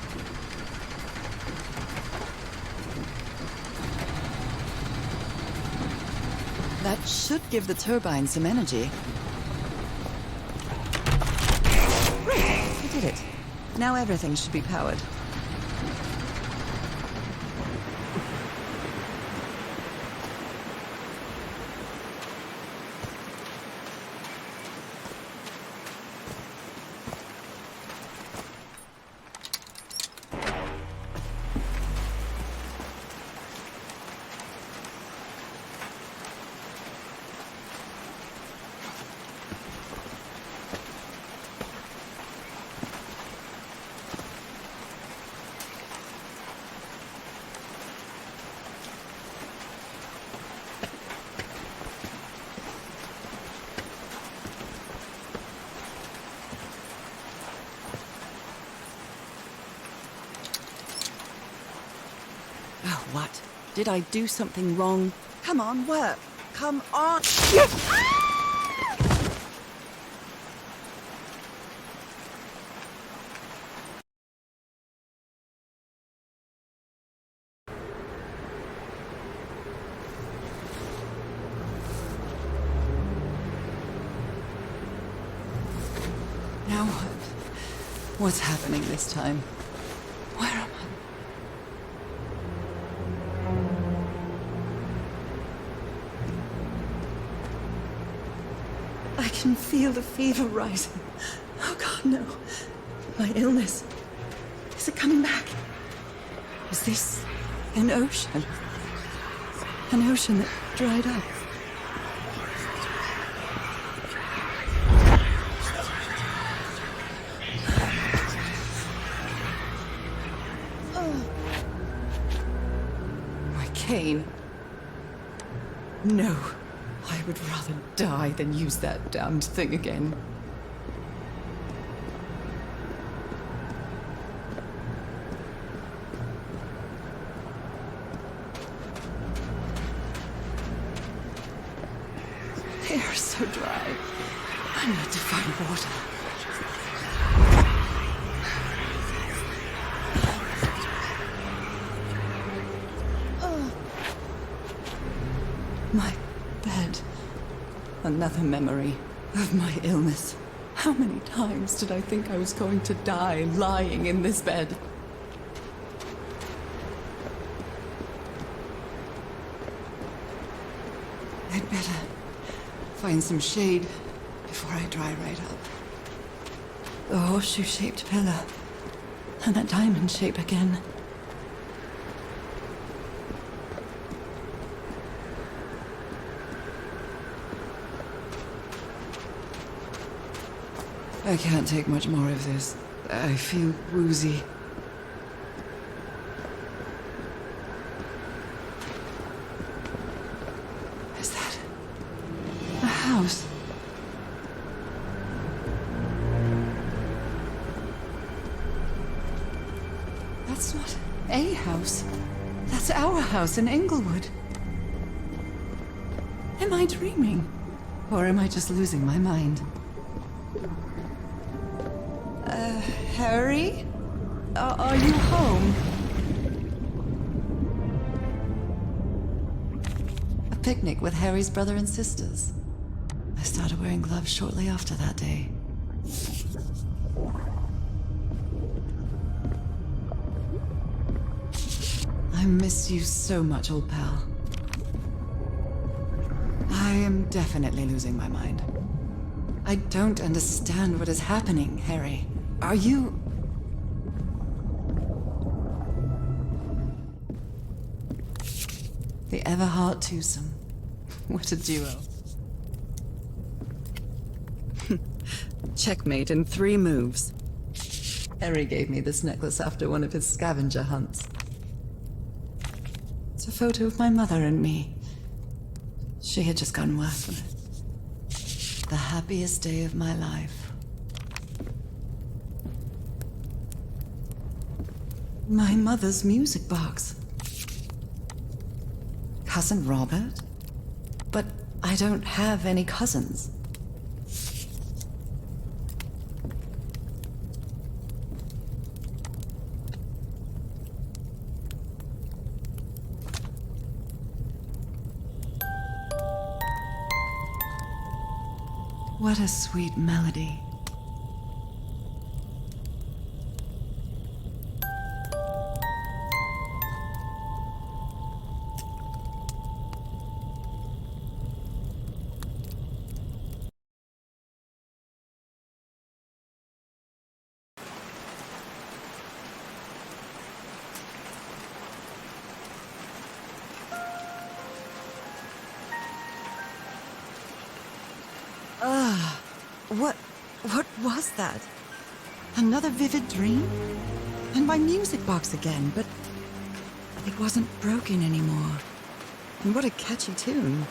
That should give the turbine some energy. Great, I did it. Now everything should be powered. Oh, what? Did I do something wrong? Come on, work. Come on. Now what? What's happening this time? Where am I? I can feel the fever rising. Oh God, no. My illness. Is it coming back? Is this an ocean? An ocean that dried up? Pain. No, I would rather die than use that damned thing again. The air is so dry. I need to find water. My bed. Another memory of my illness. How many times did I think I was going to die lying in this bed? I'd better find some shade before I dry right up. The horseshoe-shaped pillar. And that diamond shape again. I can't take much more of this. I feel woozy. Is that a house? A house? That's our house in Inglewood. Am I dreaming? Or am I just losing my mind? Harry? Are you home? A picnic with Harry's brother and sisters. I started wearing gloves shortly after that day. I miss you so much, old pal. I am definitely losing my mind. I don't understand what is happening, Harry. Are you... The Everhart twosome. What a duo. Checkmate in 3 moves. Harry gave me this necklace after one of his scavenger hunts. It's a photo of my mother and me. She had just gone worthless. The happiest day of my life. My mother's music box. Cousin Robert? But I don't have any cousins. What a sweet melody. What was that? Another vivid dream? And my music box again, but it wasn't broken anymore. And what a catchy tune.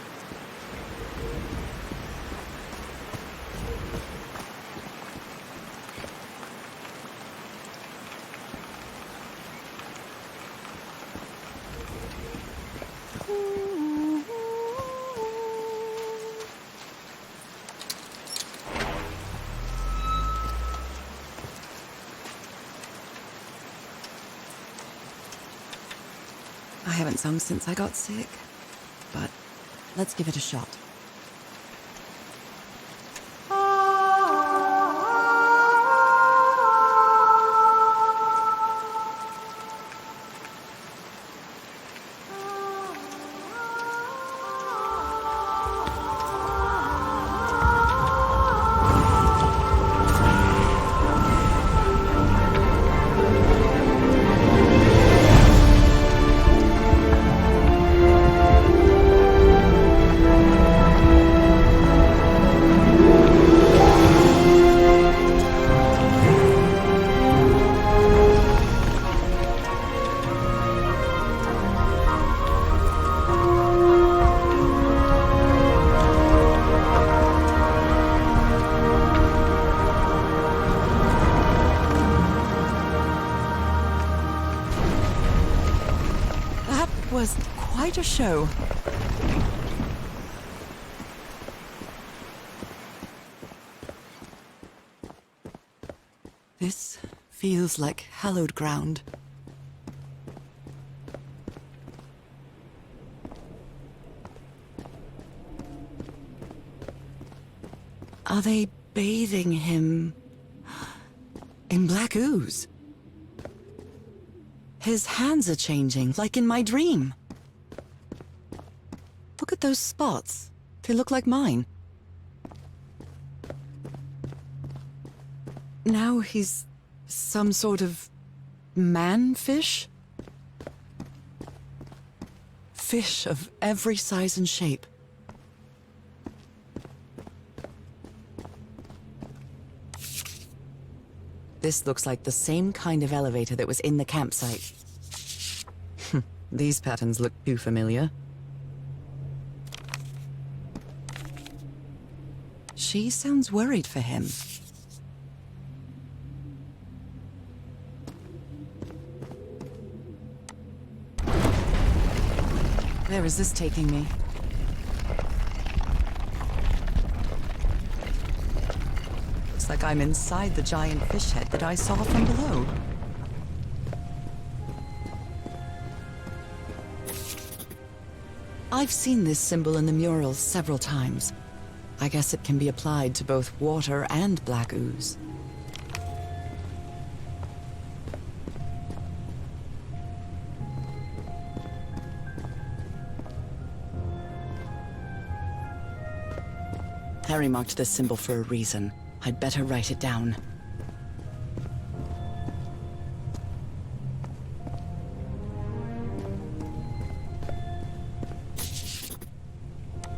I haven't sung since I got sick, but let's give it a shot. Was quite a show. This feels like hallowed ground. Are they bathing him in black ooze? His hands are changing, like in my dream. Look at those spots. They look like mine. Now he's some sort of man-fish? Fish of every size and shape. This looks like the same kind of elevator that was in the campsite. These patterns look too familiar. She sounds worried for him. Where is this taking me? Looks like I'm inside the giant fish head that I saw from below. I've seen this symbol in the murals several times. I guess it can be applied to both water and black ooze. Harry marked this symbol for a reason. I'd better write it down.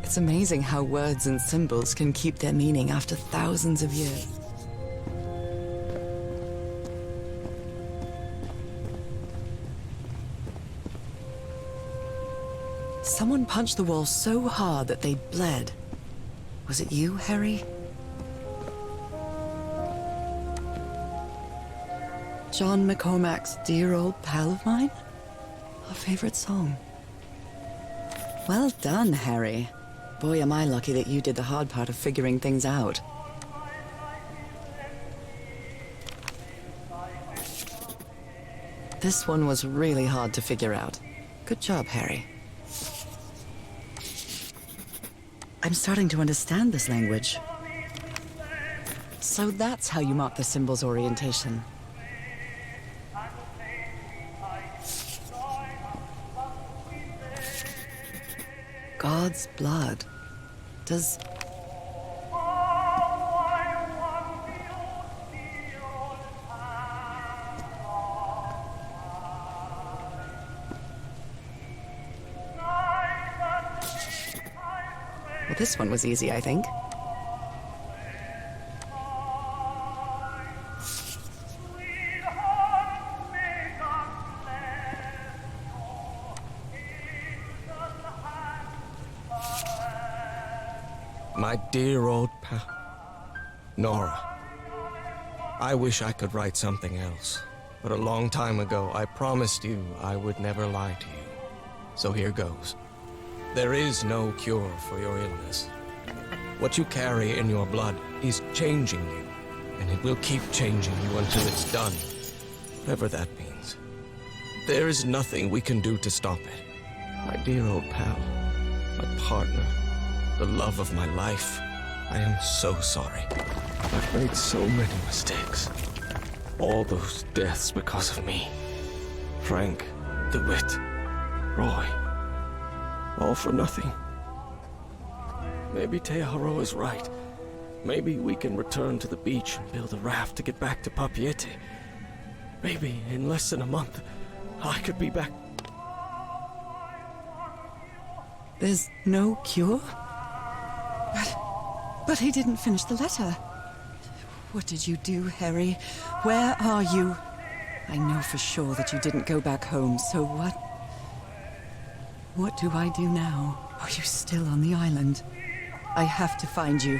It's amazing how words and symbols can keep their meaning after thousands of years. Someone punched the wall so hard that they bled. Was it you, Harry? John McCormack's Dear Old Pal of Mine? Our favorite song. Well done, Harry. Boy, am I lucky that you did the hard part of figuring things out. This one was really hard to figure out. Good job, Harry. I'm starting to understand this language. So that's how you mark the symbol's orientation. God's blood. Does... Well, this one was easy, I think. My dear old pal, Nora. I wish I could write something else, but a long time ago I promised you I would never lie to you. So here goes. There is no cure for your illness. What you carry in your blood is changing you, and it will keep changing you until it's done, whatever that means. There is nothing we can do to stop it. My dear old pal, my partner, the love of my life, I am so sorry. I've made so many mistakes. All those deaths because of me. Frank, DeWitt, Roy. All for nothing. Maybe Teodoro is right. Maybe we can return to the beach and build a raft to get back to Papiete. Maybe in less than a month, I could be back. There's no cure? But he didn't finish the letter. What did you do, Harry? Where are you? I know for sure that you didn't go back home, so what? What do I do now? Are you still on the island? I have to find you.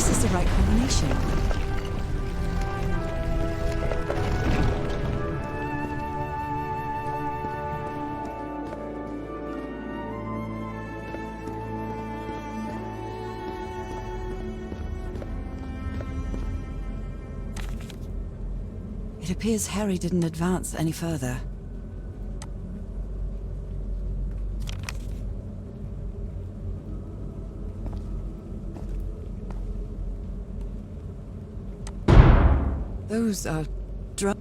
This is the right combination. It appears Harry didn't advance any further. Those are drugs.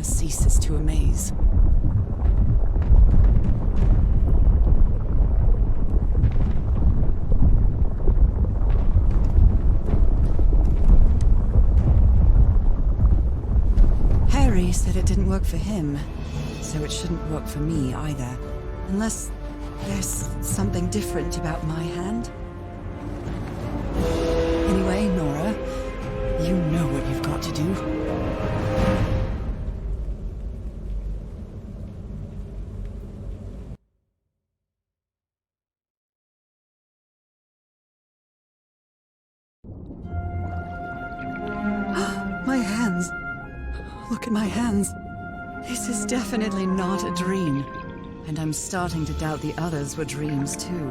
Ceases to amaze. Harry said it didn't work for him, so it shouldn't work for me either. Unless there's something different about my hand. Anyway, Nora, you know what you've got to do. My hands. Look at my hands. This is definitely not a dream. And I'm starting to doubt the others were dreams too.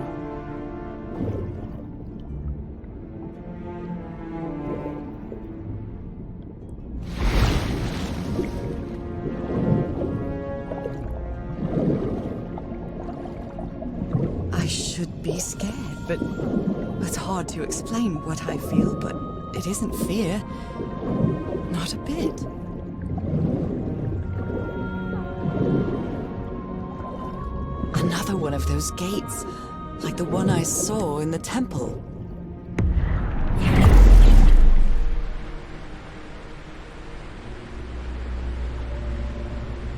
I should be scared, but it's hard to explain what I feel, but it isn't fear. Not a bit. Another one of those gates, like the one I saw in the temple.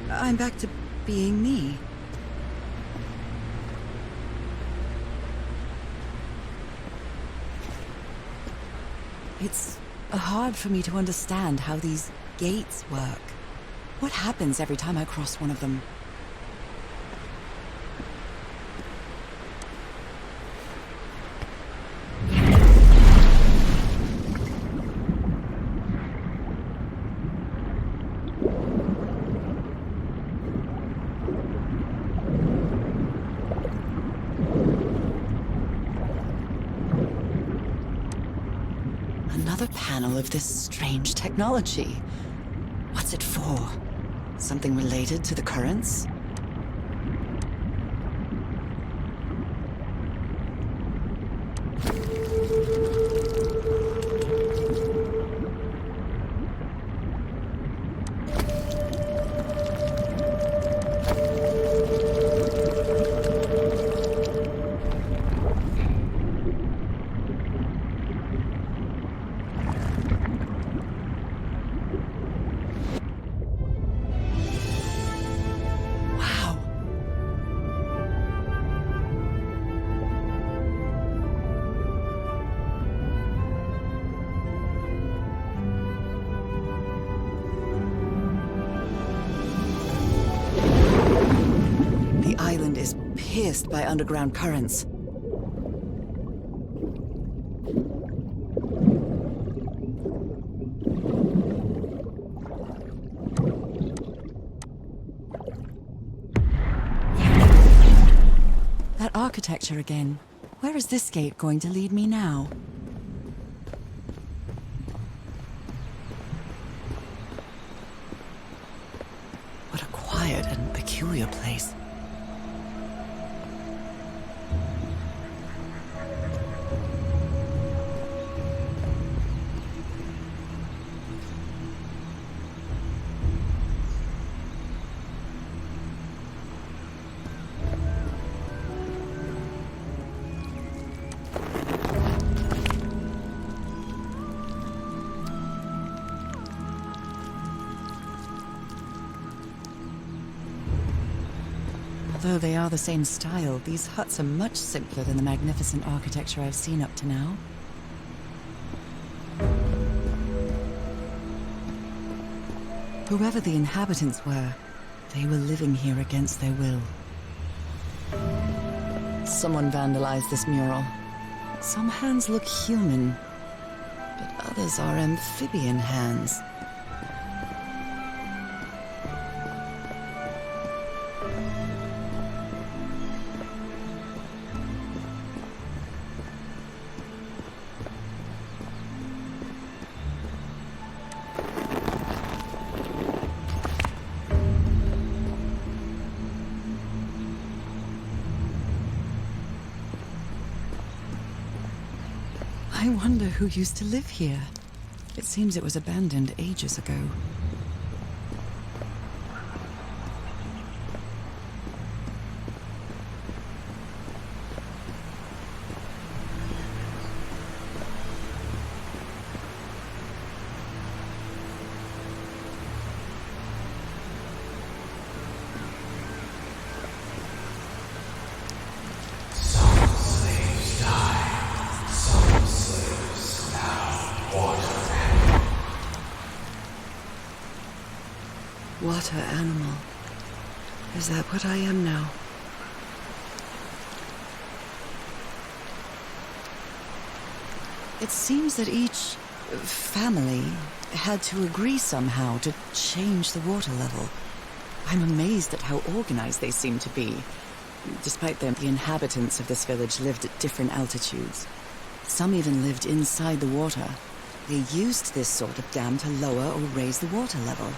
I'm back to being me. It's hard for me to understand how these gates work. What happens every time I cross one of them? Another panel of this strange technology. What's it for? Something related to the currents? Pierced by underground currents. architecture again. Where is this gate going to lead me now? What a quiet and peculiar place. Although they are the same style, these huts are much simpler than the magnificent architecture I've seen up to now. Whoever the inhabitants were, they were living here against their will. Someone vandalized this mural. Some hands look human, but others are amphibian hands. I wonder who used to live here. It seems it was abandoned ages ago. Water animal. Is that what I am now? It seems that each family had to agree somehow to change the water level. I'm amazed at how organized they seem to be. Despite them, the inhabitants of this village lived at different altitudes. Some even lived inside the water. They used this sort of dam to lower or raise the water level.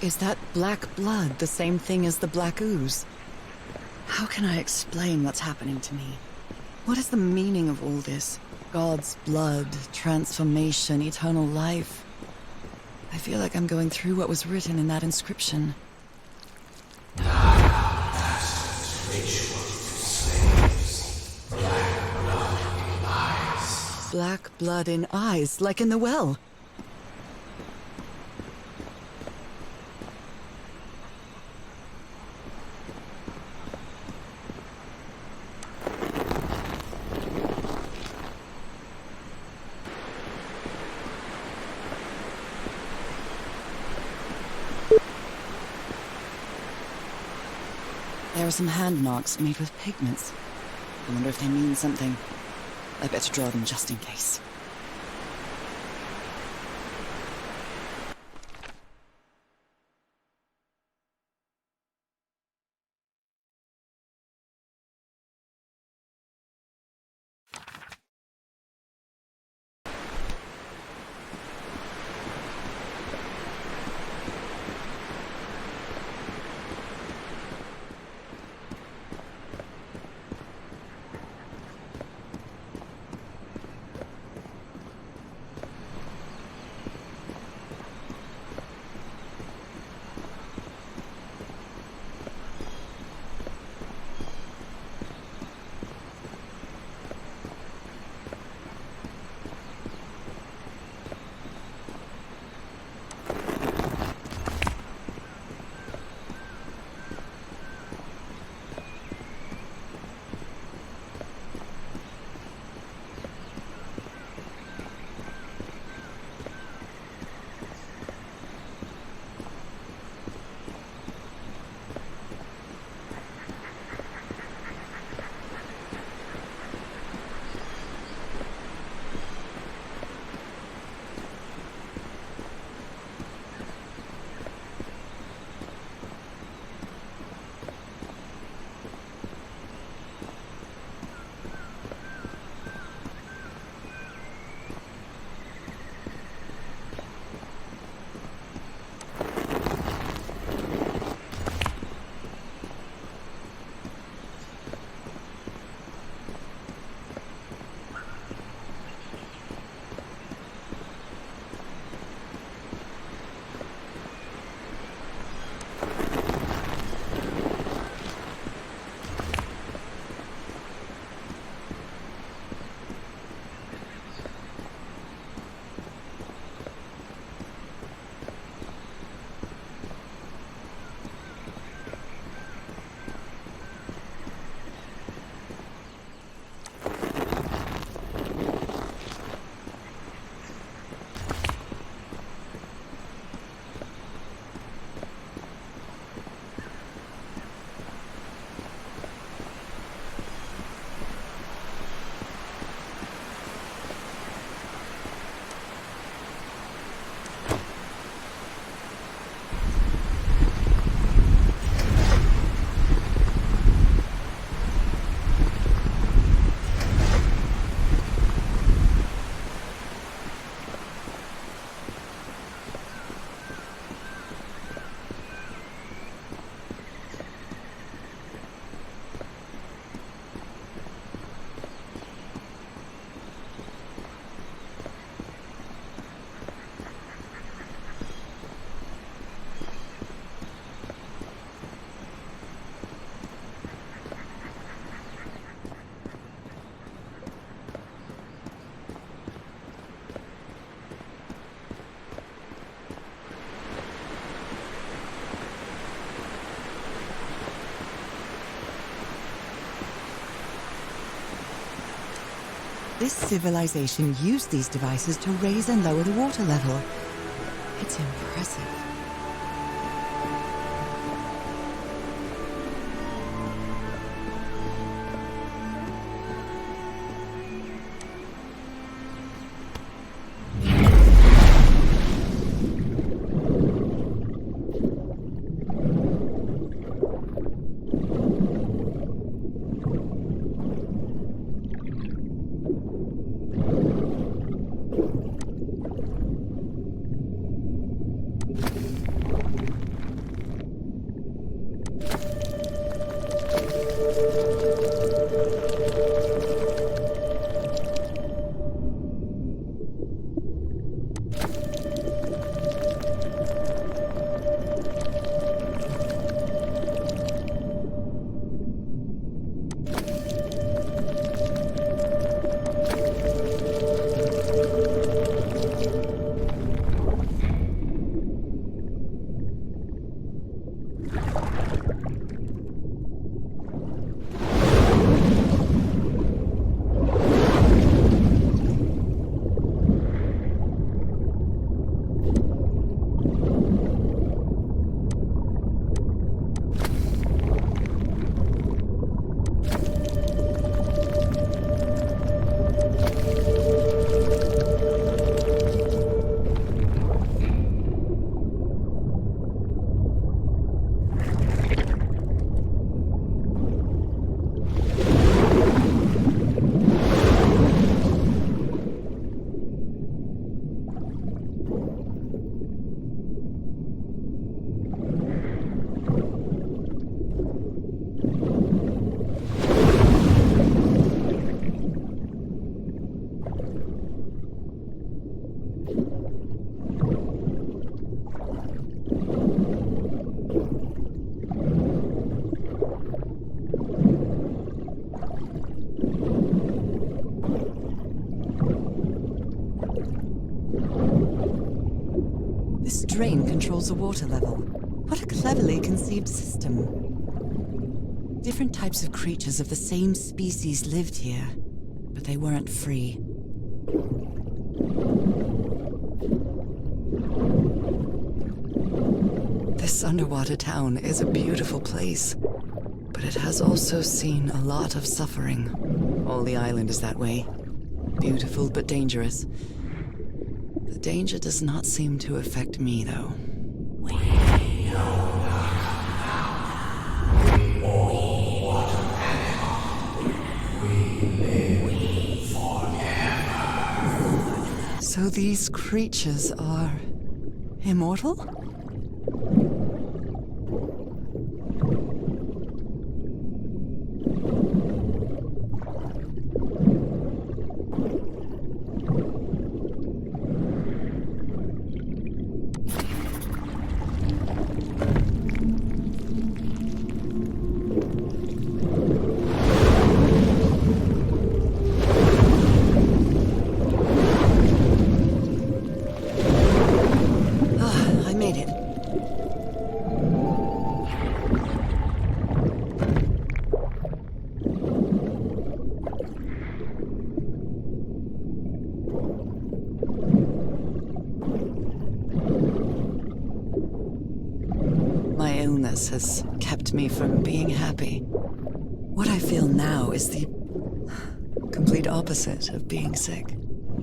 Is that black blood the same thing as the black ooze? How can I explain what's happening to me? What is the meaning of all this? God's blood, transformation, eternal life. I feel like I'm going through what was written in that inscription. Black blood in eyes, like in the well. There are some hand marks made with pigments. I wonder if they mean something. I better draw them just in case. This civilization used these devices to raise and lower the water level. It's impressive. This drain controls the water level. What a cleverly conceived system. Different types of creatures of the same species lived here, but they weren't free. This underwater town is a beautiful place, but it has also seen a lot of suffering. All the island is that way. Beautiful but dangerous. The danger does not seem to affect me, though. So these creatures are immortal? Has kept me from being happy. What I feel now is the complete opposite of being sick.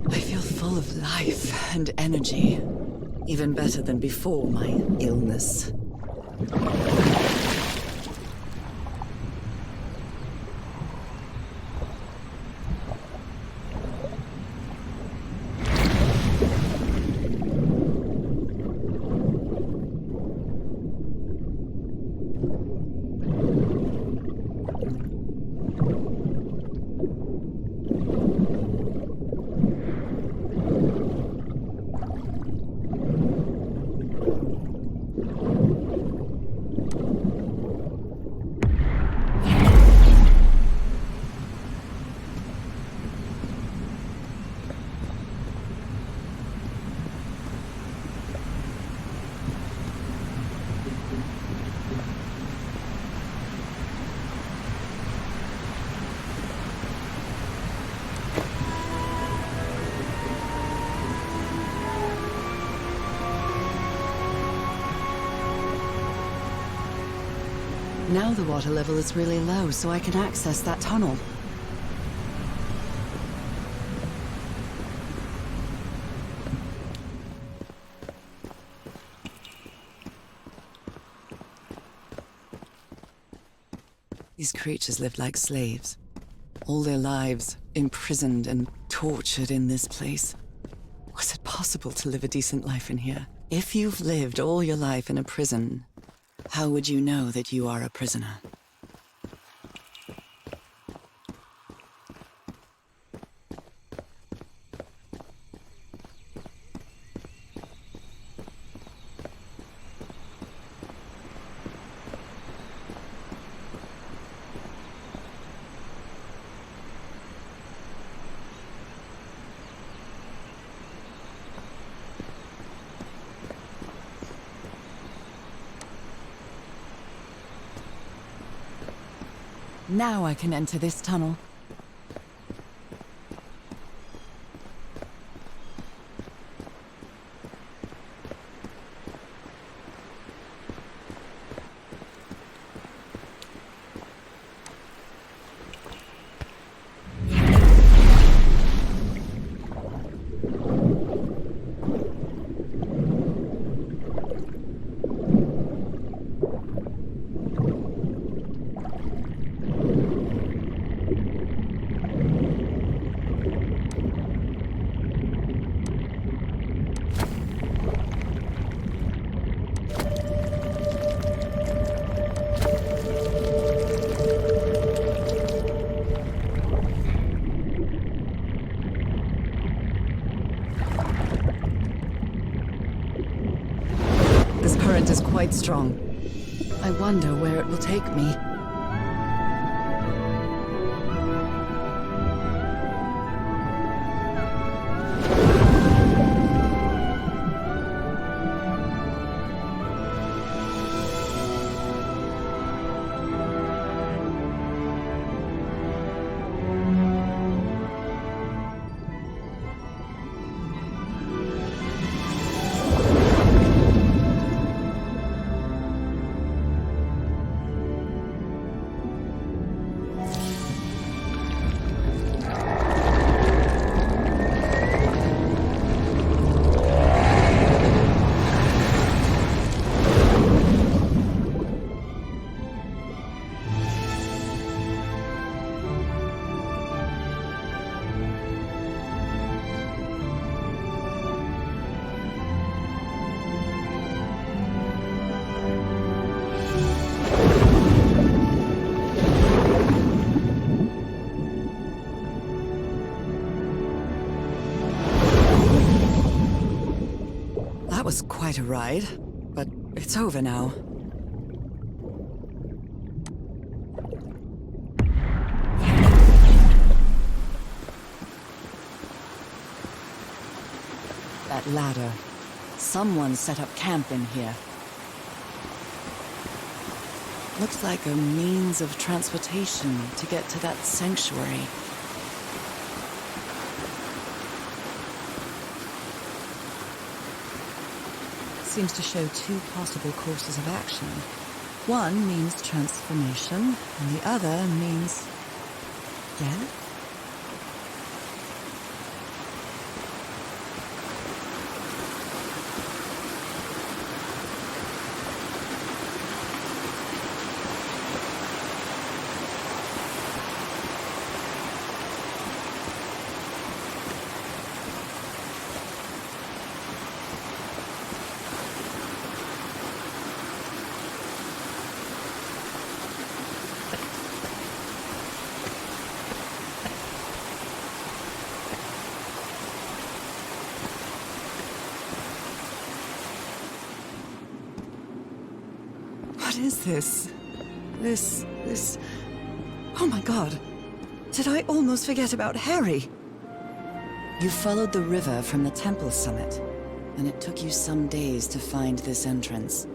I feel full of life and energy, even better than before my illness. Now the water level is really low, so I can access that tunnel. These creatures lived like slaves. All their lives imprisoned and tortured in this place. Was it possible to live a decent life in here? If you've lived all your life in a prison, how would you know that you are a prisoner? Now I can enter this tunnel. Is quite strong. I wonder where it will take me. That was quite a ride, but it's over now. That ladder. Someone set up camp in here. Looks like a means of transportation to get to that sanctuary. Seems to show two possible courses of action. One means transformation, and the other means death? What is this? This... Oh my god! Did I almost forget about Harry? You followed the river from the temple summit, and it took you some days to find this entrance.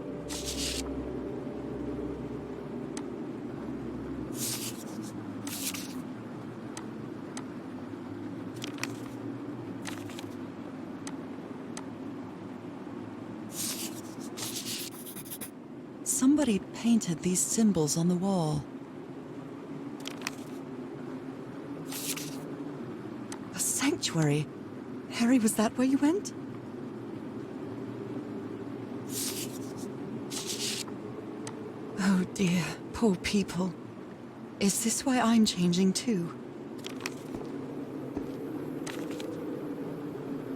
Somebody painted these symbols on the wall. A sanctuary. Harry, was that where you went? Oh dear, poor people. Is this why I'm changing too?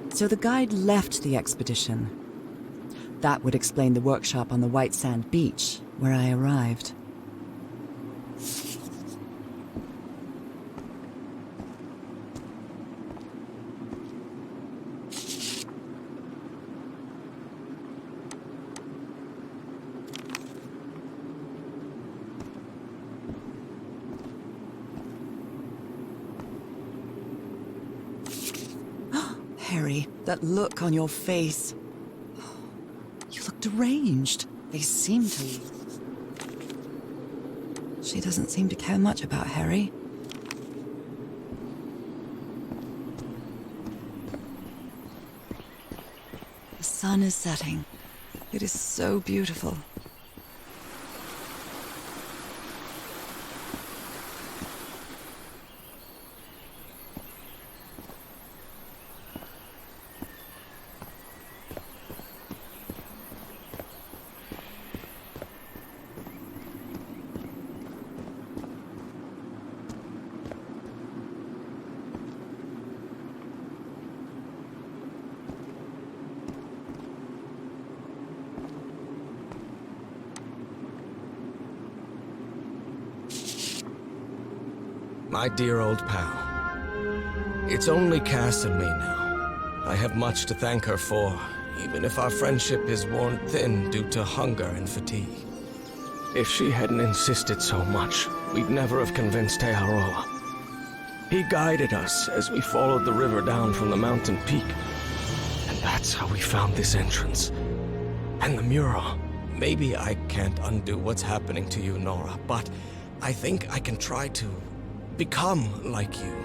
So the guide left the expedition. That would explain the workshop on the white sand beach, where I arrived. Harry, that look on your face. You look deranged. They seem to. She doesn't seem to care much about Harry. The sun is setting. It is so beautiful. My dear old pal. It's only Cass and me now. I have much to thank her for, even if our friendship is worn thin due to hunger and fatigue. If she hadn't insisted so much, we'd never have convinced Aotearoa. He guided us as we followed the river down from the mountain peak. And that's how we found this entrance. And the mural. Maybe I can't undo what's happening to you, Nora, but I think I can try to become like you.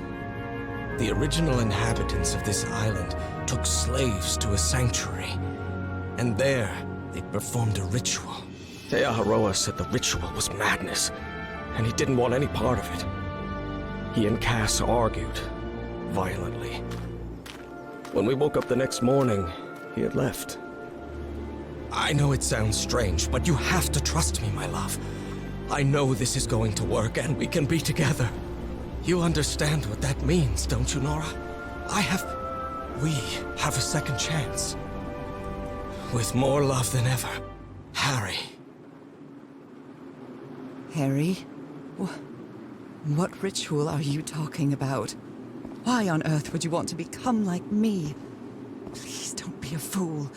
The original inhabitants of this island took slaves to a sanctuary, and there they performed a ritual. Aotearoa said the ritual was madness, and he didn't want any part of it. He and Cass argued, violently. When we woke up the next morning, he had left. I know it sounds strange, but you have to trust me, my love. I know this is going to work, and we can be together. You understand what that means, don't you, Nora? We have a second chance. With more love than ever, Harry. Harry? What ritual are you talking about? Why on earth would you want to become like me? Please don't be a fool.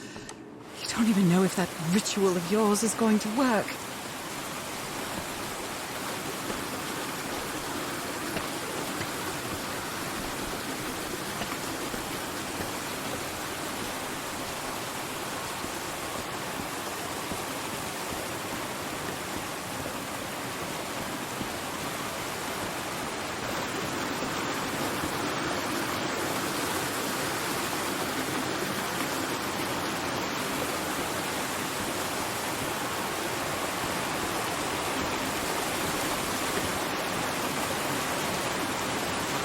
You don't even know if that ritual of yours is going to work.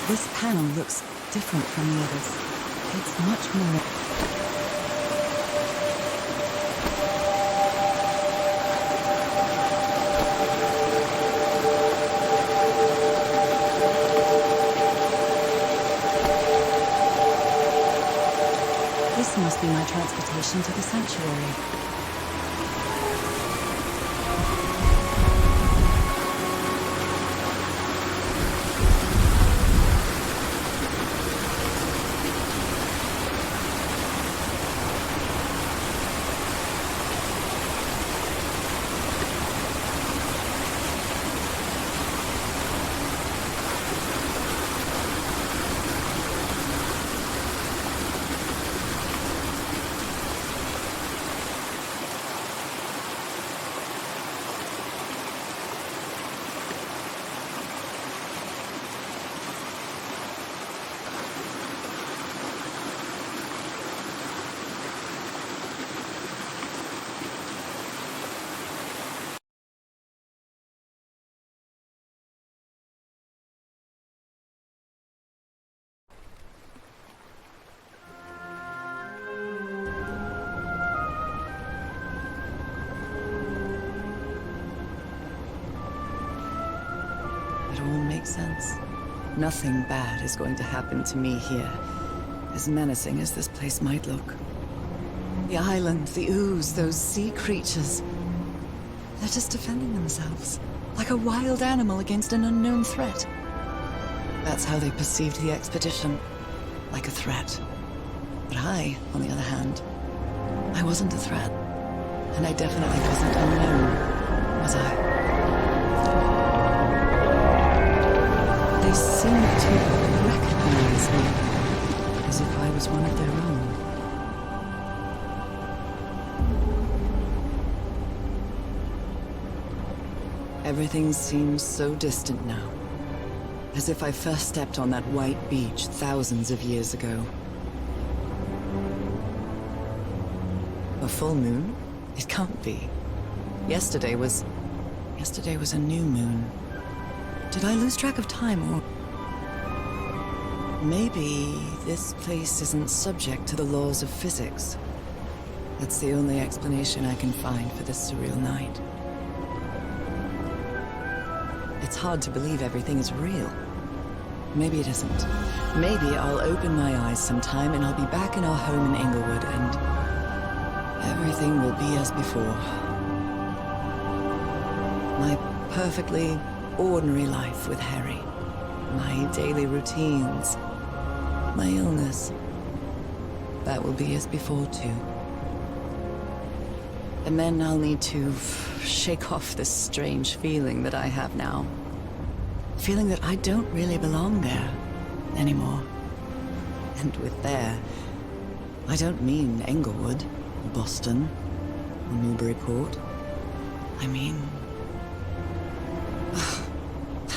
This panel looks different from the others. It's much more... This must be my transportation to the sanctuary. It all makes sense. Nothing bad is going to happen to me here, as menacing as this place might look. The island, the ooze, those sea creatures. They're just defending themselves, like a wild animal against an unknown threat. That's how they perceived the expedition, like a threat. But I, on the other hand, I wasn't a threat. And I definitely wasn't unknown, was I? They seemed to recognize me, as if I was one of their own. Everything seems so distant now, as if I first stepped on that white beach thousands of years ago. A full moon? It can't be. Yesterday was a new moon. Did I lose track of time, or... Maybe this place isn't subject to the laws of physics. That's the only explanation I can find for this surreal night. It's hard to believe everything is real. Maybe it isn't. Maybe I'll open my eyes sometime and I'll be back in our home in Inglewood and everything will be as before. My perfectly ordinary life with Harry. My daily routines. My illness. That will be as before too. And then I'll need to shake off this strange feeling that I have now. Feeling that I don't really belong there anymore. And with there, I don't mean Englewood, or Boston, or Newburyport. I mean...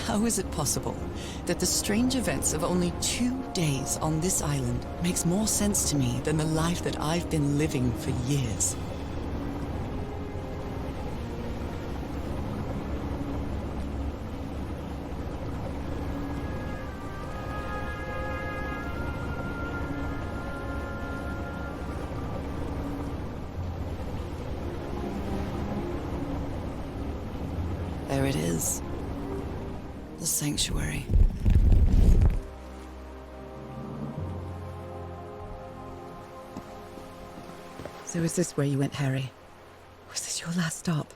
How is it possible that the strange events of only 2 days on this island makes more sense to me than the life that I've been living for years? There it is. The sanctuary. So is this where you went, Harry? Was this your last stop?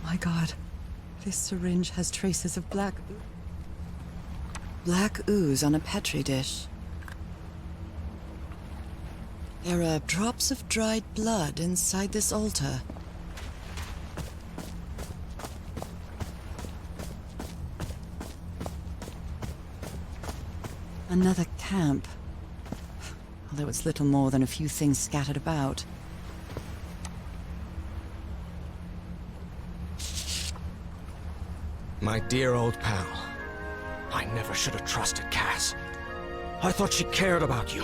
My God, this syringe has traces of black ooze on a petri dish. There are drops of dried blood inside this altar. Another camp. Although it's little more than a few things scattered about. My dear old pal. I never should have trusted Cass. I thought she cared about you,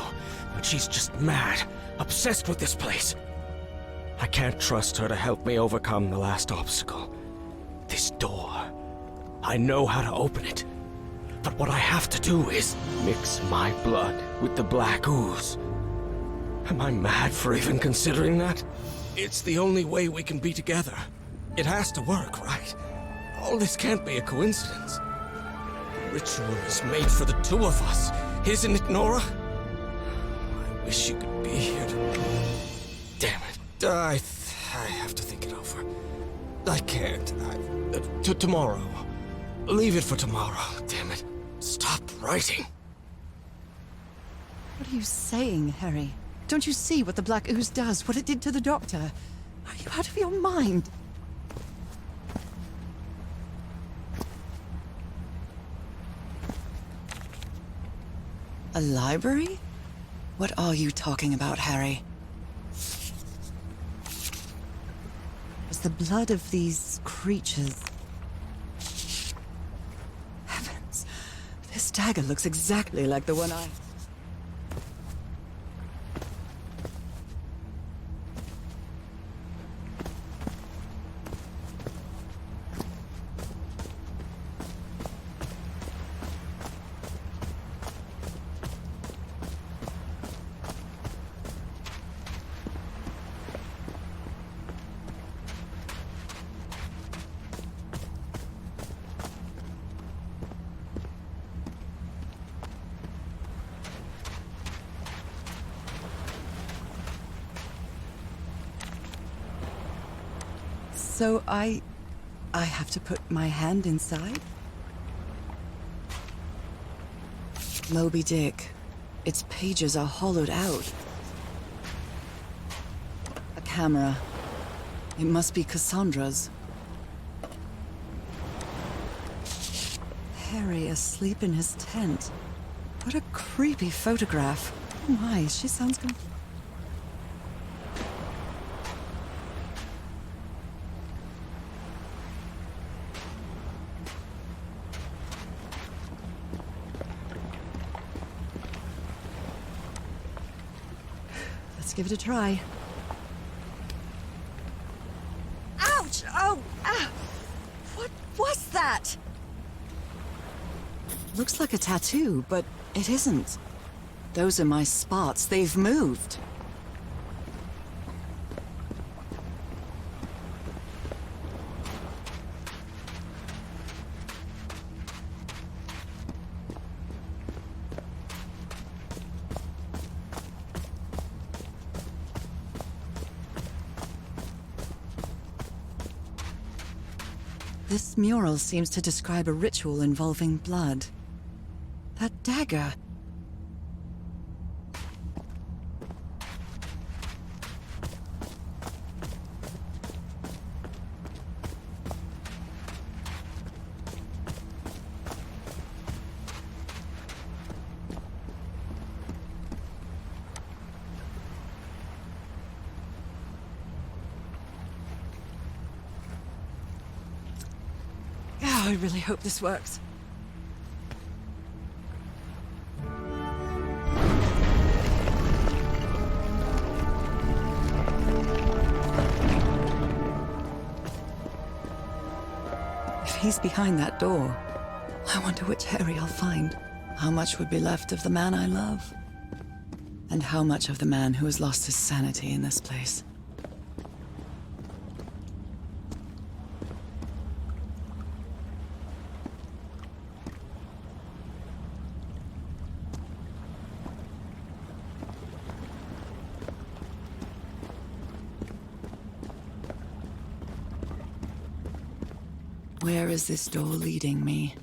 but she's just mad, obsessed with this place. I can't trust her to help me overcome the last obstacle. This door. I know how to open it. But what I have to do is mix my blood with the black ooze. Am I mad for even considering that? It's the only way we can be together. It has to work, right? All this can't be a coincidence. The ritual is made for the two of us, isn't it, Nora? I wish you could be here to... Damn it. I have to think it over. I can't. Tomorrow. Leave it for tomorrow, damn it. Stop writing. What are you saying, Harry? Don't you see what the black ooze does, what it did to the doctor? Are you out of your mind? A library? What are you talking about, Harry? Is the blood of these creatures... Heavens! This dagger looks exactly like the one I... So I have to put my hand inside? Moby Dick. Its pages are hollowed out. A camera. It must be Cassandra's. Harry asleep in his tent. What a creepy photograph. Oh my, she sounds good. Let's give it a try. Ouch! Oh! Ah! What was that? Looks like a tattoo, but it isn't. Those are my spots. They've moved. This mural seems to describe a ritual involving blood. That dagger. I really hope this works. If he's behind that door, I wonder which Harry I'll find. How much would be left of the man I love? And how much of the man who has lost his sanity in this place? Where is this door leading me?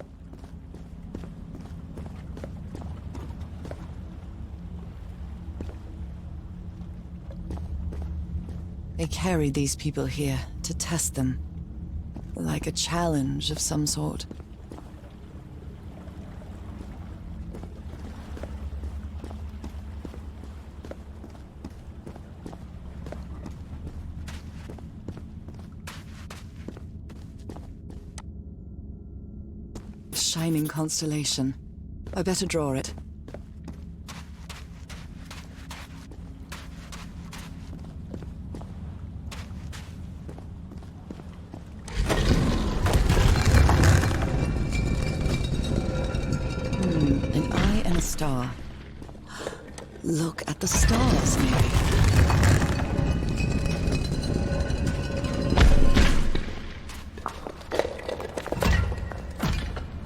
They carried these people here to test them, like a challenge of some sort. Shining constellation. I better draw it. look at the stars, maybe.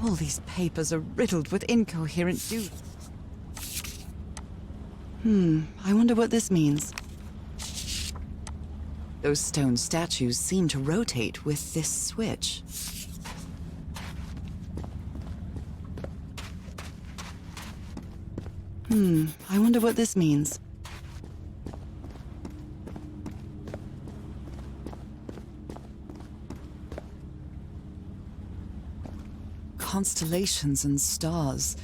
All these papers are riddled with incoherent I wonder what this means. Those stone statues seem to rotate with this switch. I wonder what this means. Constellations and stars.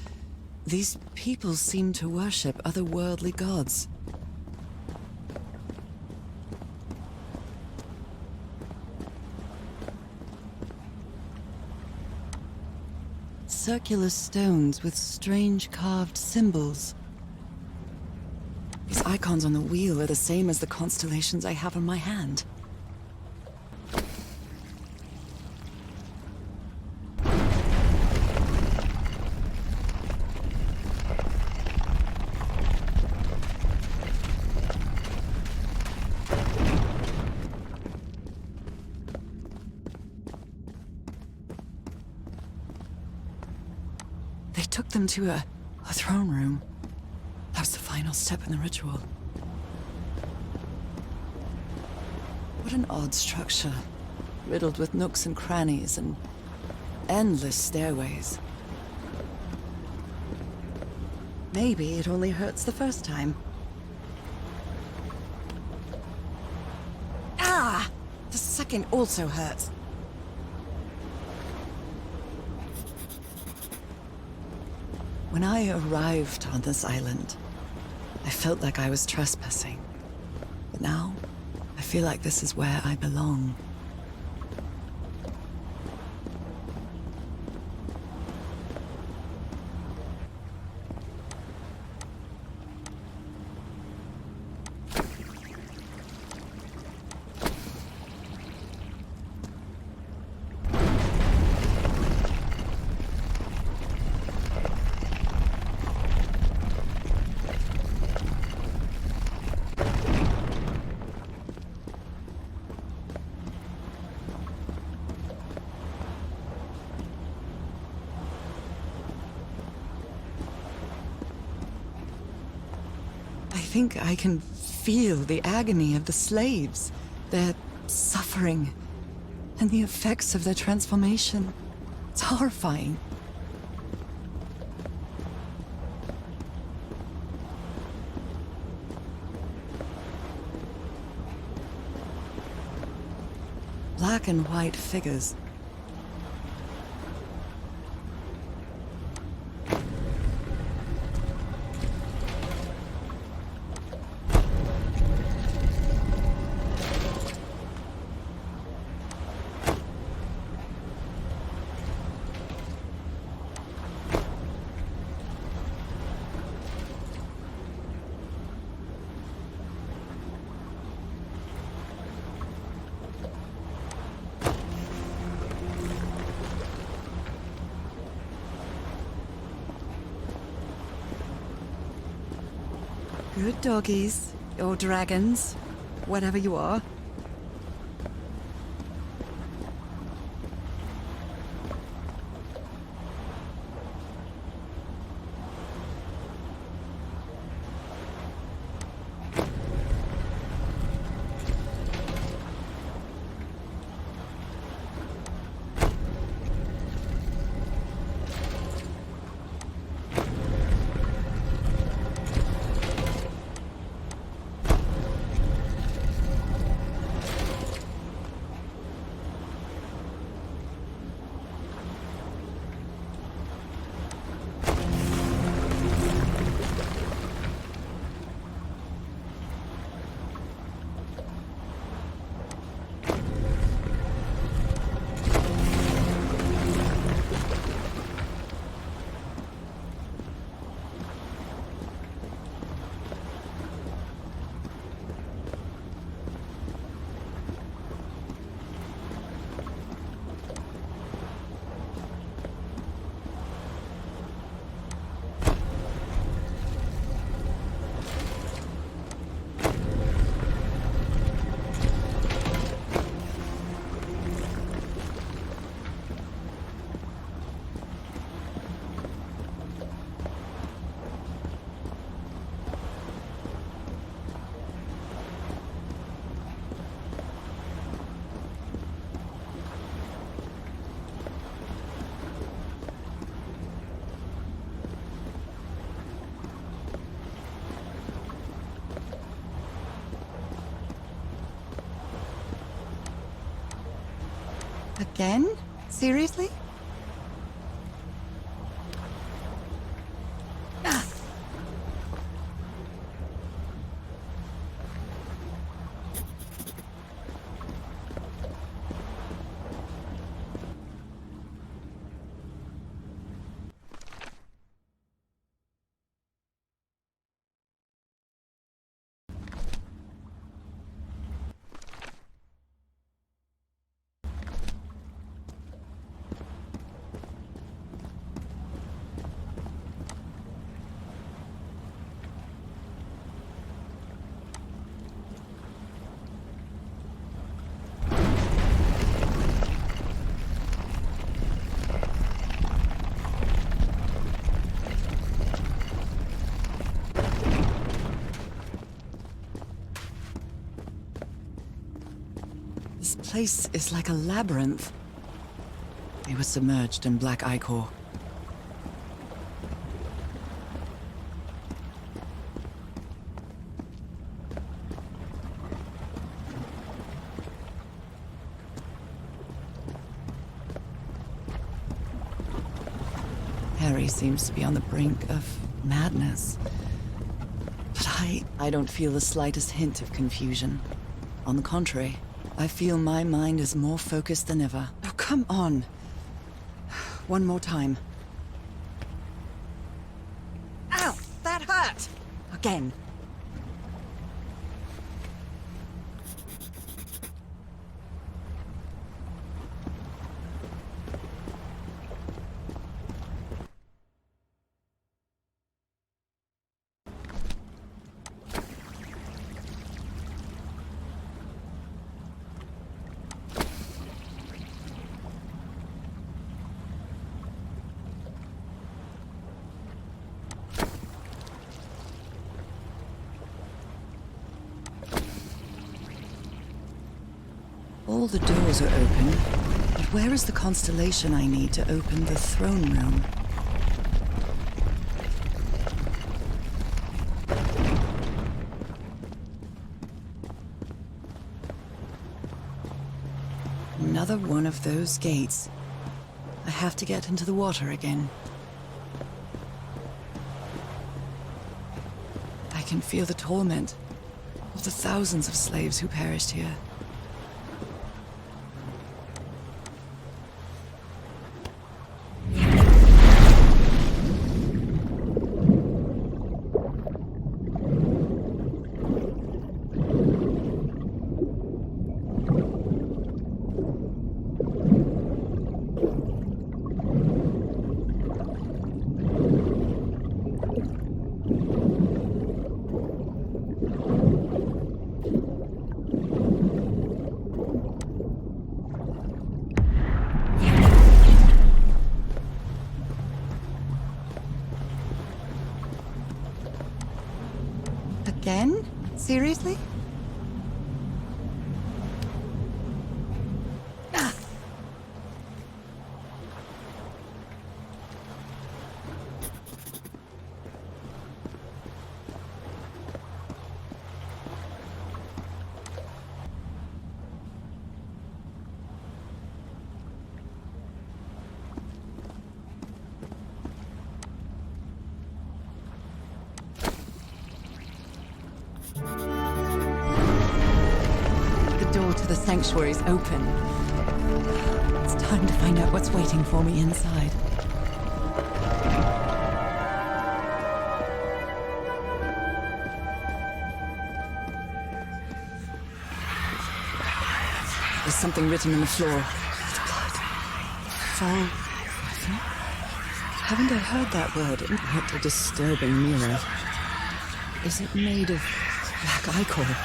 These people seem to worship otherworldly gods. Circular stones with strange carved symbols. These icons on the wheel are the same as the constellations I have in my hand. They took them to a throne room. That was the final step in the ritual. What an odd structure, riddled with nooks and crannies and endless stairways. Maybe it only hurts the first time. Ah! The second also hurts. When I arrived on this island, I felt like I was trespassing. But now, I feel like this is where I belong. I think I can feel the agony of the slaves, their suffering, and the effects of their transformation. It's horrifying. Black and white figures. Good doggies, or dragons, whatever you are. Again? Seriously? This place is like a labyrinth. They were submerged in black ichor. Harry seems to be on the brink of madness. But I don't feel the slightest hint of confusion. On the contrary, I feel my mind is more focused than ever. Oh, come on. One more time. Ow! That hurt! Again. All the doors are open, but where is the constellation I need to open the throne room? Another one of those gates. I have to get into the water again. I can feel the torment of the thousands of slaves who perished here. Again? Seriously? Ah. The sanctuary is open. It's time to find out what's waiting for me inside. There's something written on the floor. It's blood. Fall. Haven't I heard that word? What a disturbing mirror. Is it made of black ichor?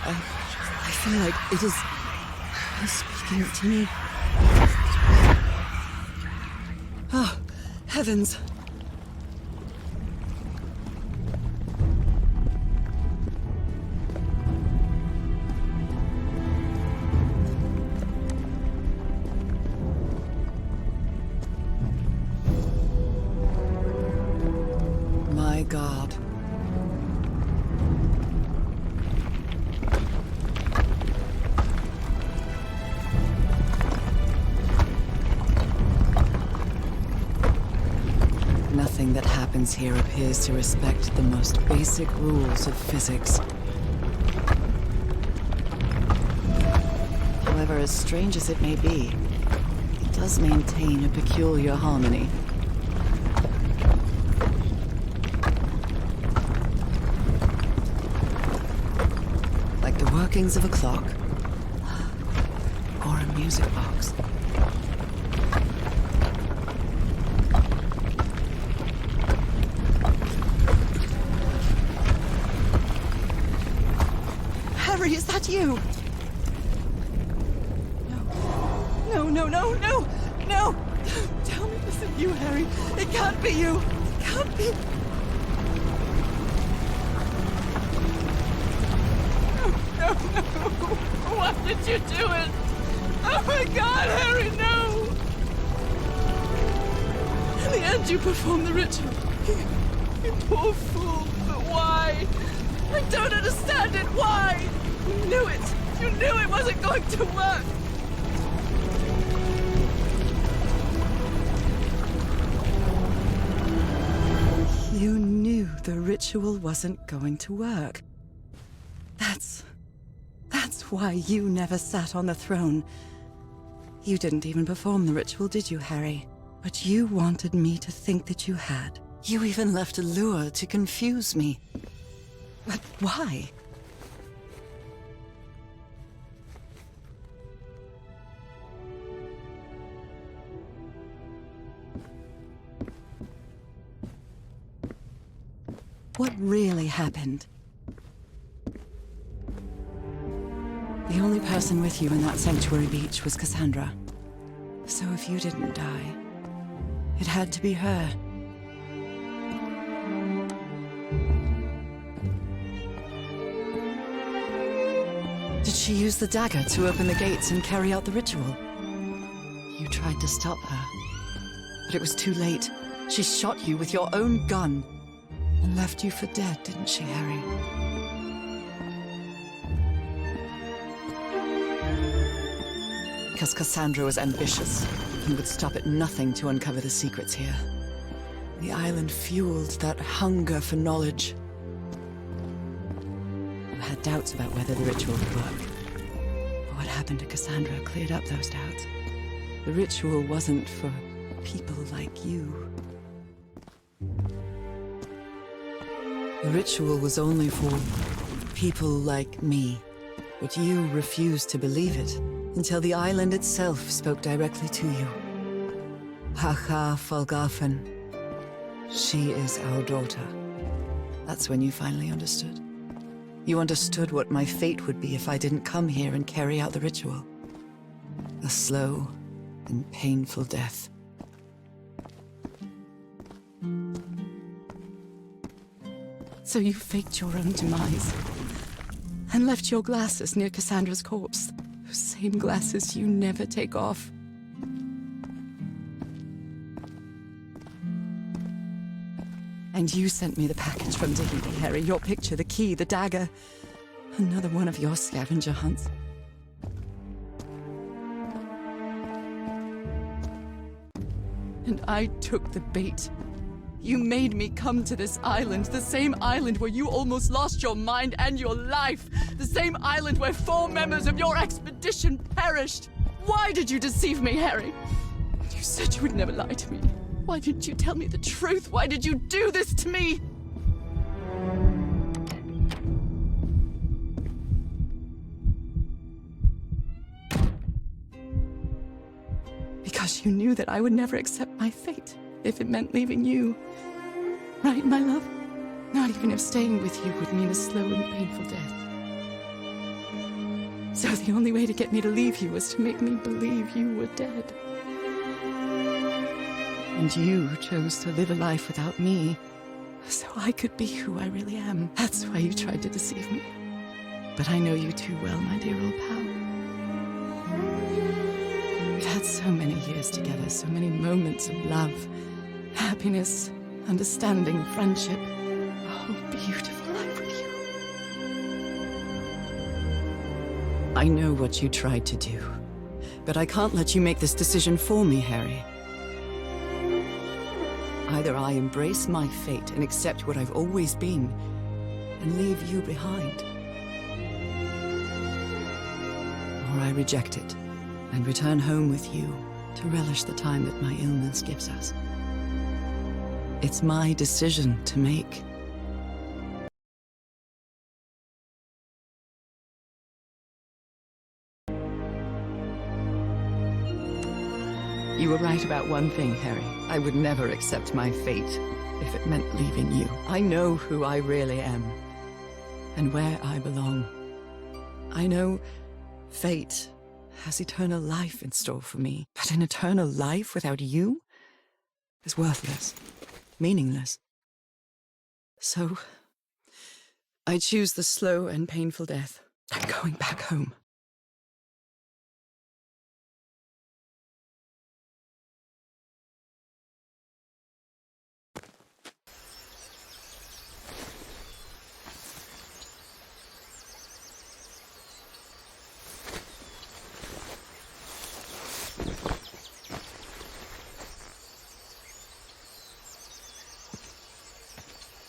I feel like it is speaking to me. Oh, heavens. My God. happens here appears to respect the most basic rules of physics. However, as strange as it may be, it does maintain a peculiar harmony. Like the workings of a clock, or a music box. Harry, is that you? No! Tell me this isn't you, Harry. It can't be you. It can't be. No. Why did you do it? Oh my God, Harry, no! In the end, you performed the ritual. You poor fool, but why? I don't understand it. Why? You knew it. You knew it wasn't going to work. You knew the ritual wasn't going to work. That's why you never sat on the throne. You didn't even perform the ritual, did you, Harry? But you wanted me to think that you had. You even left a lure to confuse me. But why? What really happened? The only person with you in that sanctuary beach was Cassandra. So if you didn't die, it had to be her. Did she use the dagger to open the gates and carry out the ritual? You tried to stop her, but it was too late. She shot you with your own gun and left you for dead, didn't she, Harry? Because Cassandra was ambitious and would stop at nothing to uncover the secrets here. The island fueled that hunger for knowledge. You had doubts about whether the ritual would work. But what happened to Cassandra cleared up those doubts. The ritual wasn't for people like you. The ritual was only for people like me. But you refused to believe it until the island itself spoke directly to you. Haha Falgafen. She is our daughter. That's when you finally understood. You understood what my fate would be if I didn't come here and carry out the ritual. A slow and painful death. So you faked your own demise and left your glasses near Cassandra's corpse. Those same glasses you never take off. And you sent me the package from Tahiti, Harry. Your picture, the key, the dagger. Another one of your scavenger hunts. And I took the bait. You made me come to this island, the same island where you almost lost your mind and your life. The same island where 4 members of your expedition perished. Why did you deceive me, Harry? You said you would never lie to me. Why didn't you tell me the truth? Why did you do this to me? Because you knew that I would never accept my fate if it meant leaving you. Right, my love? Not even if staying with you would mean a slow and painful death. So the only way to get me to leave you was to make me believe you were dead. And you chose to live a life without me, so I could be who I really am. That's why you tried to deceive me. But I know you too well, my dear old pal. We've had so many years together, so many moments of love, happiness, understanding, friendship. A whole beautiful life with you. I know what you tried to do, but I can't let you make this decision for me, Harry. Either I embrace my fate and accept what I've always been and leave you behind, or I reject it and return home with you to relish the time that my illness gives us. It's my decision to make. You were right about one thing, Harry. I would never accept my fate if it meant leaving you. I know who I really am and where I belong. I know fate has eternal life in store for me, but an eternal life without you is worthless, meaningless. So I choose the slow and painful death. I'm going back home.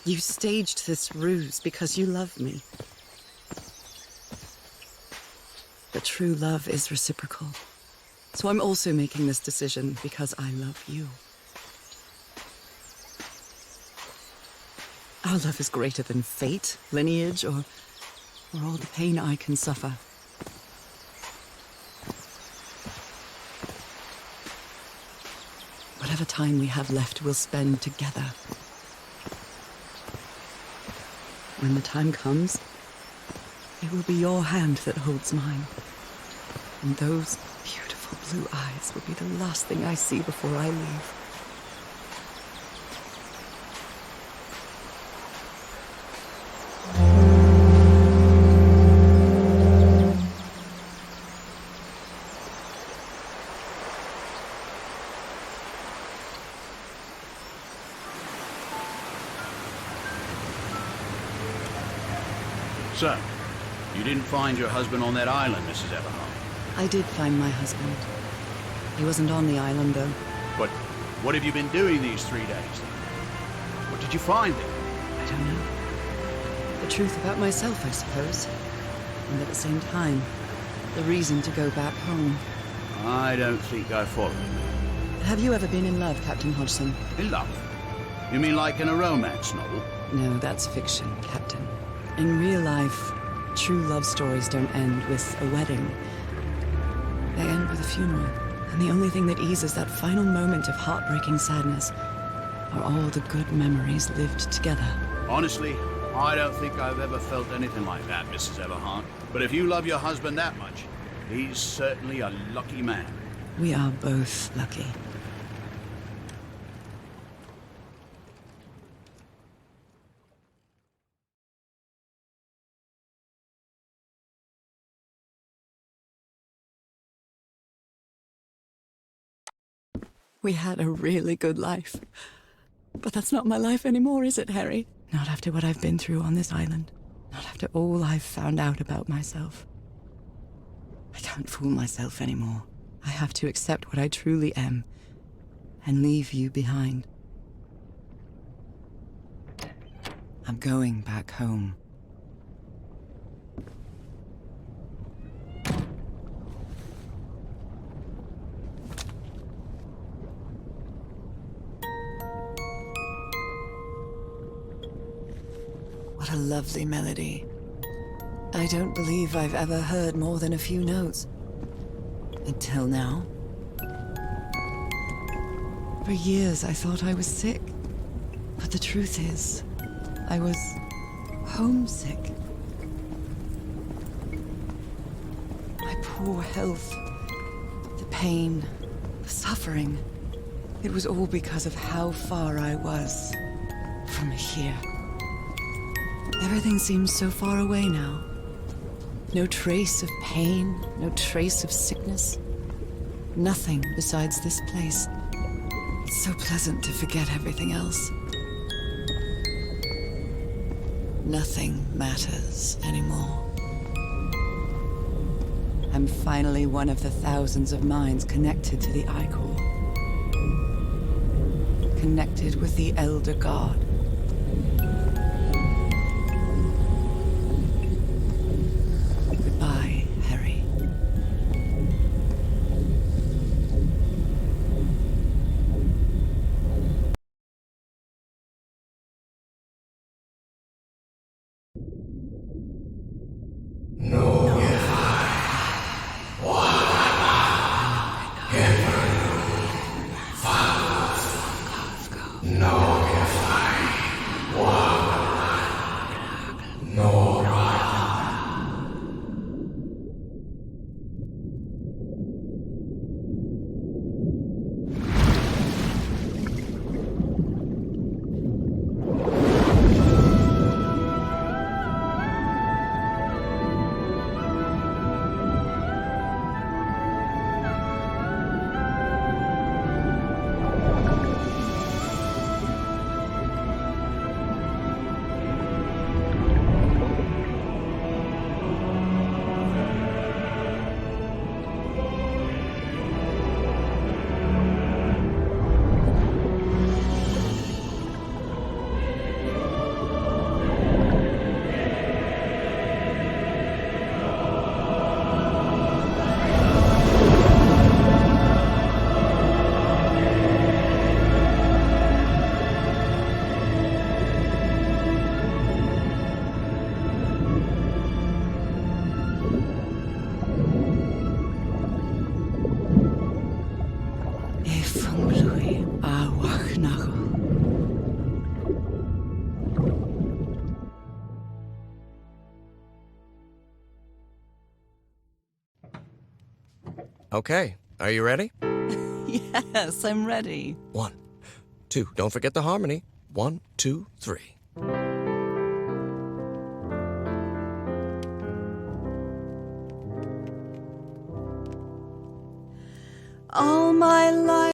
You staged this ruse because you love me. But true love is reciprocal. So I'm also making this decision because I love you. Our love is greater than fate, lineage, or all the pain I can suffer. Whatever time we have left, we'll spend together. When the time comes, it will be your hand that holds mine. And those beautiful blue eyes will be the last thing I see before I leave. So, you didn't find your husband on that island, Mrs. Everhart? I did find my husband. He wasn't on the island, though. But what have you been doing these 3 days? What did you find there? I don't know. The truth about myself, I suppose. And at the same time, the reason to go back home. I don't think I follow you. Have you ever been in love, Captain Hodgson? In love? You mean like in a romance novel? No, that's fiction, Captain. In real life, true love stories don't end with a wedding. They end with a funeral. And the only thing that eases that final moment of heartbreaking sadness are all the good memories lived together. Honestly, I don't think I've ever felt anything like that, Mrs. Everhart. But if you love your husband that much, he's certainly a lucky man. We are both lucky. We had a really good life. But that's not my life anymore, is it, Harry? Not after what I've been through on this island. Not after all I've found out about myself. I can't fool myself anymore. I have to accept what I truly am and leave you behind. I'm going back home. What a lovely melody. I don't believe I've ever heard more than a few notes. Until now. For years I thought I was sick. But the truth is, I was homesick. My poor health, the pain, the suffering. It was all because of how far I was from here. Everything seems so far away now. No trace of pain, no trace of sickness. Nothing besides this place. It's so pleasant to forget everything else. Nothing matters anymore. I'm finally one of the thousands of minds connected to the iCore. connected with the Elder God. Goodbye, Harry. Okay, are you ready? Yes, I'm ready. 1, 2, don't forget the harmony. 1, 2, 3. All my life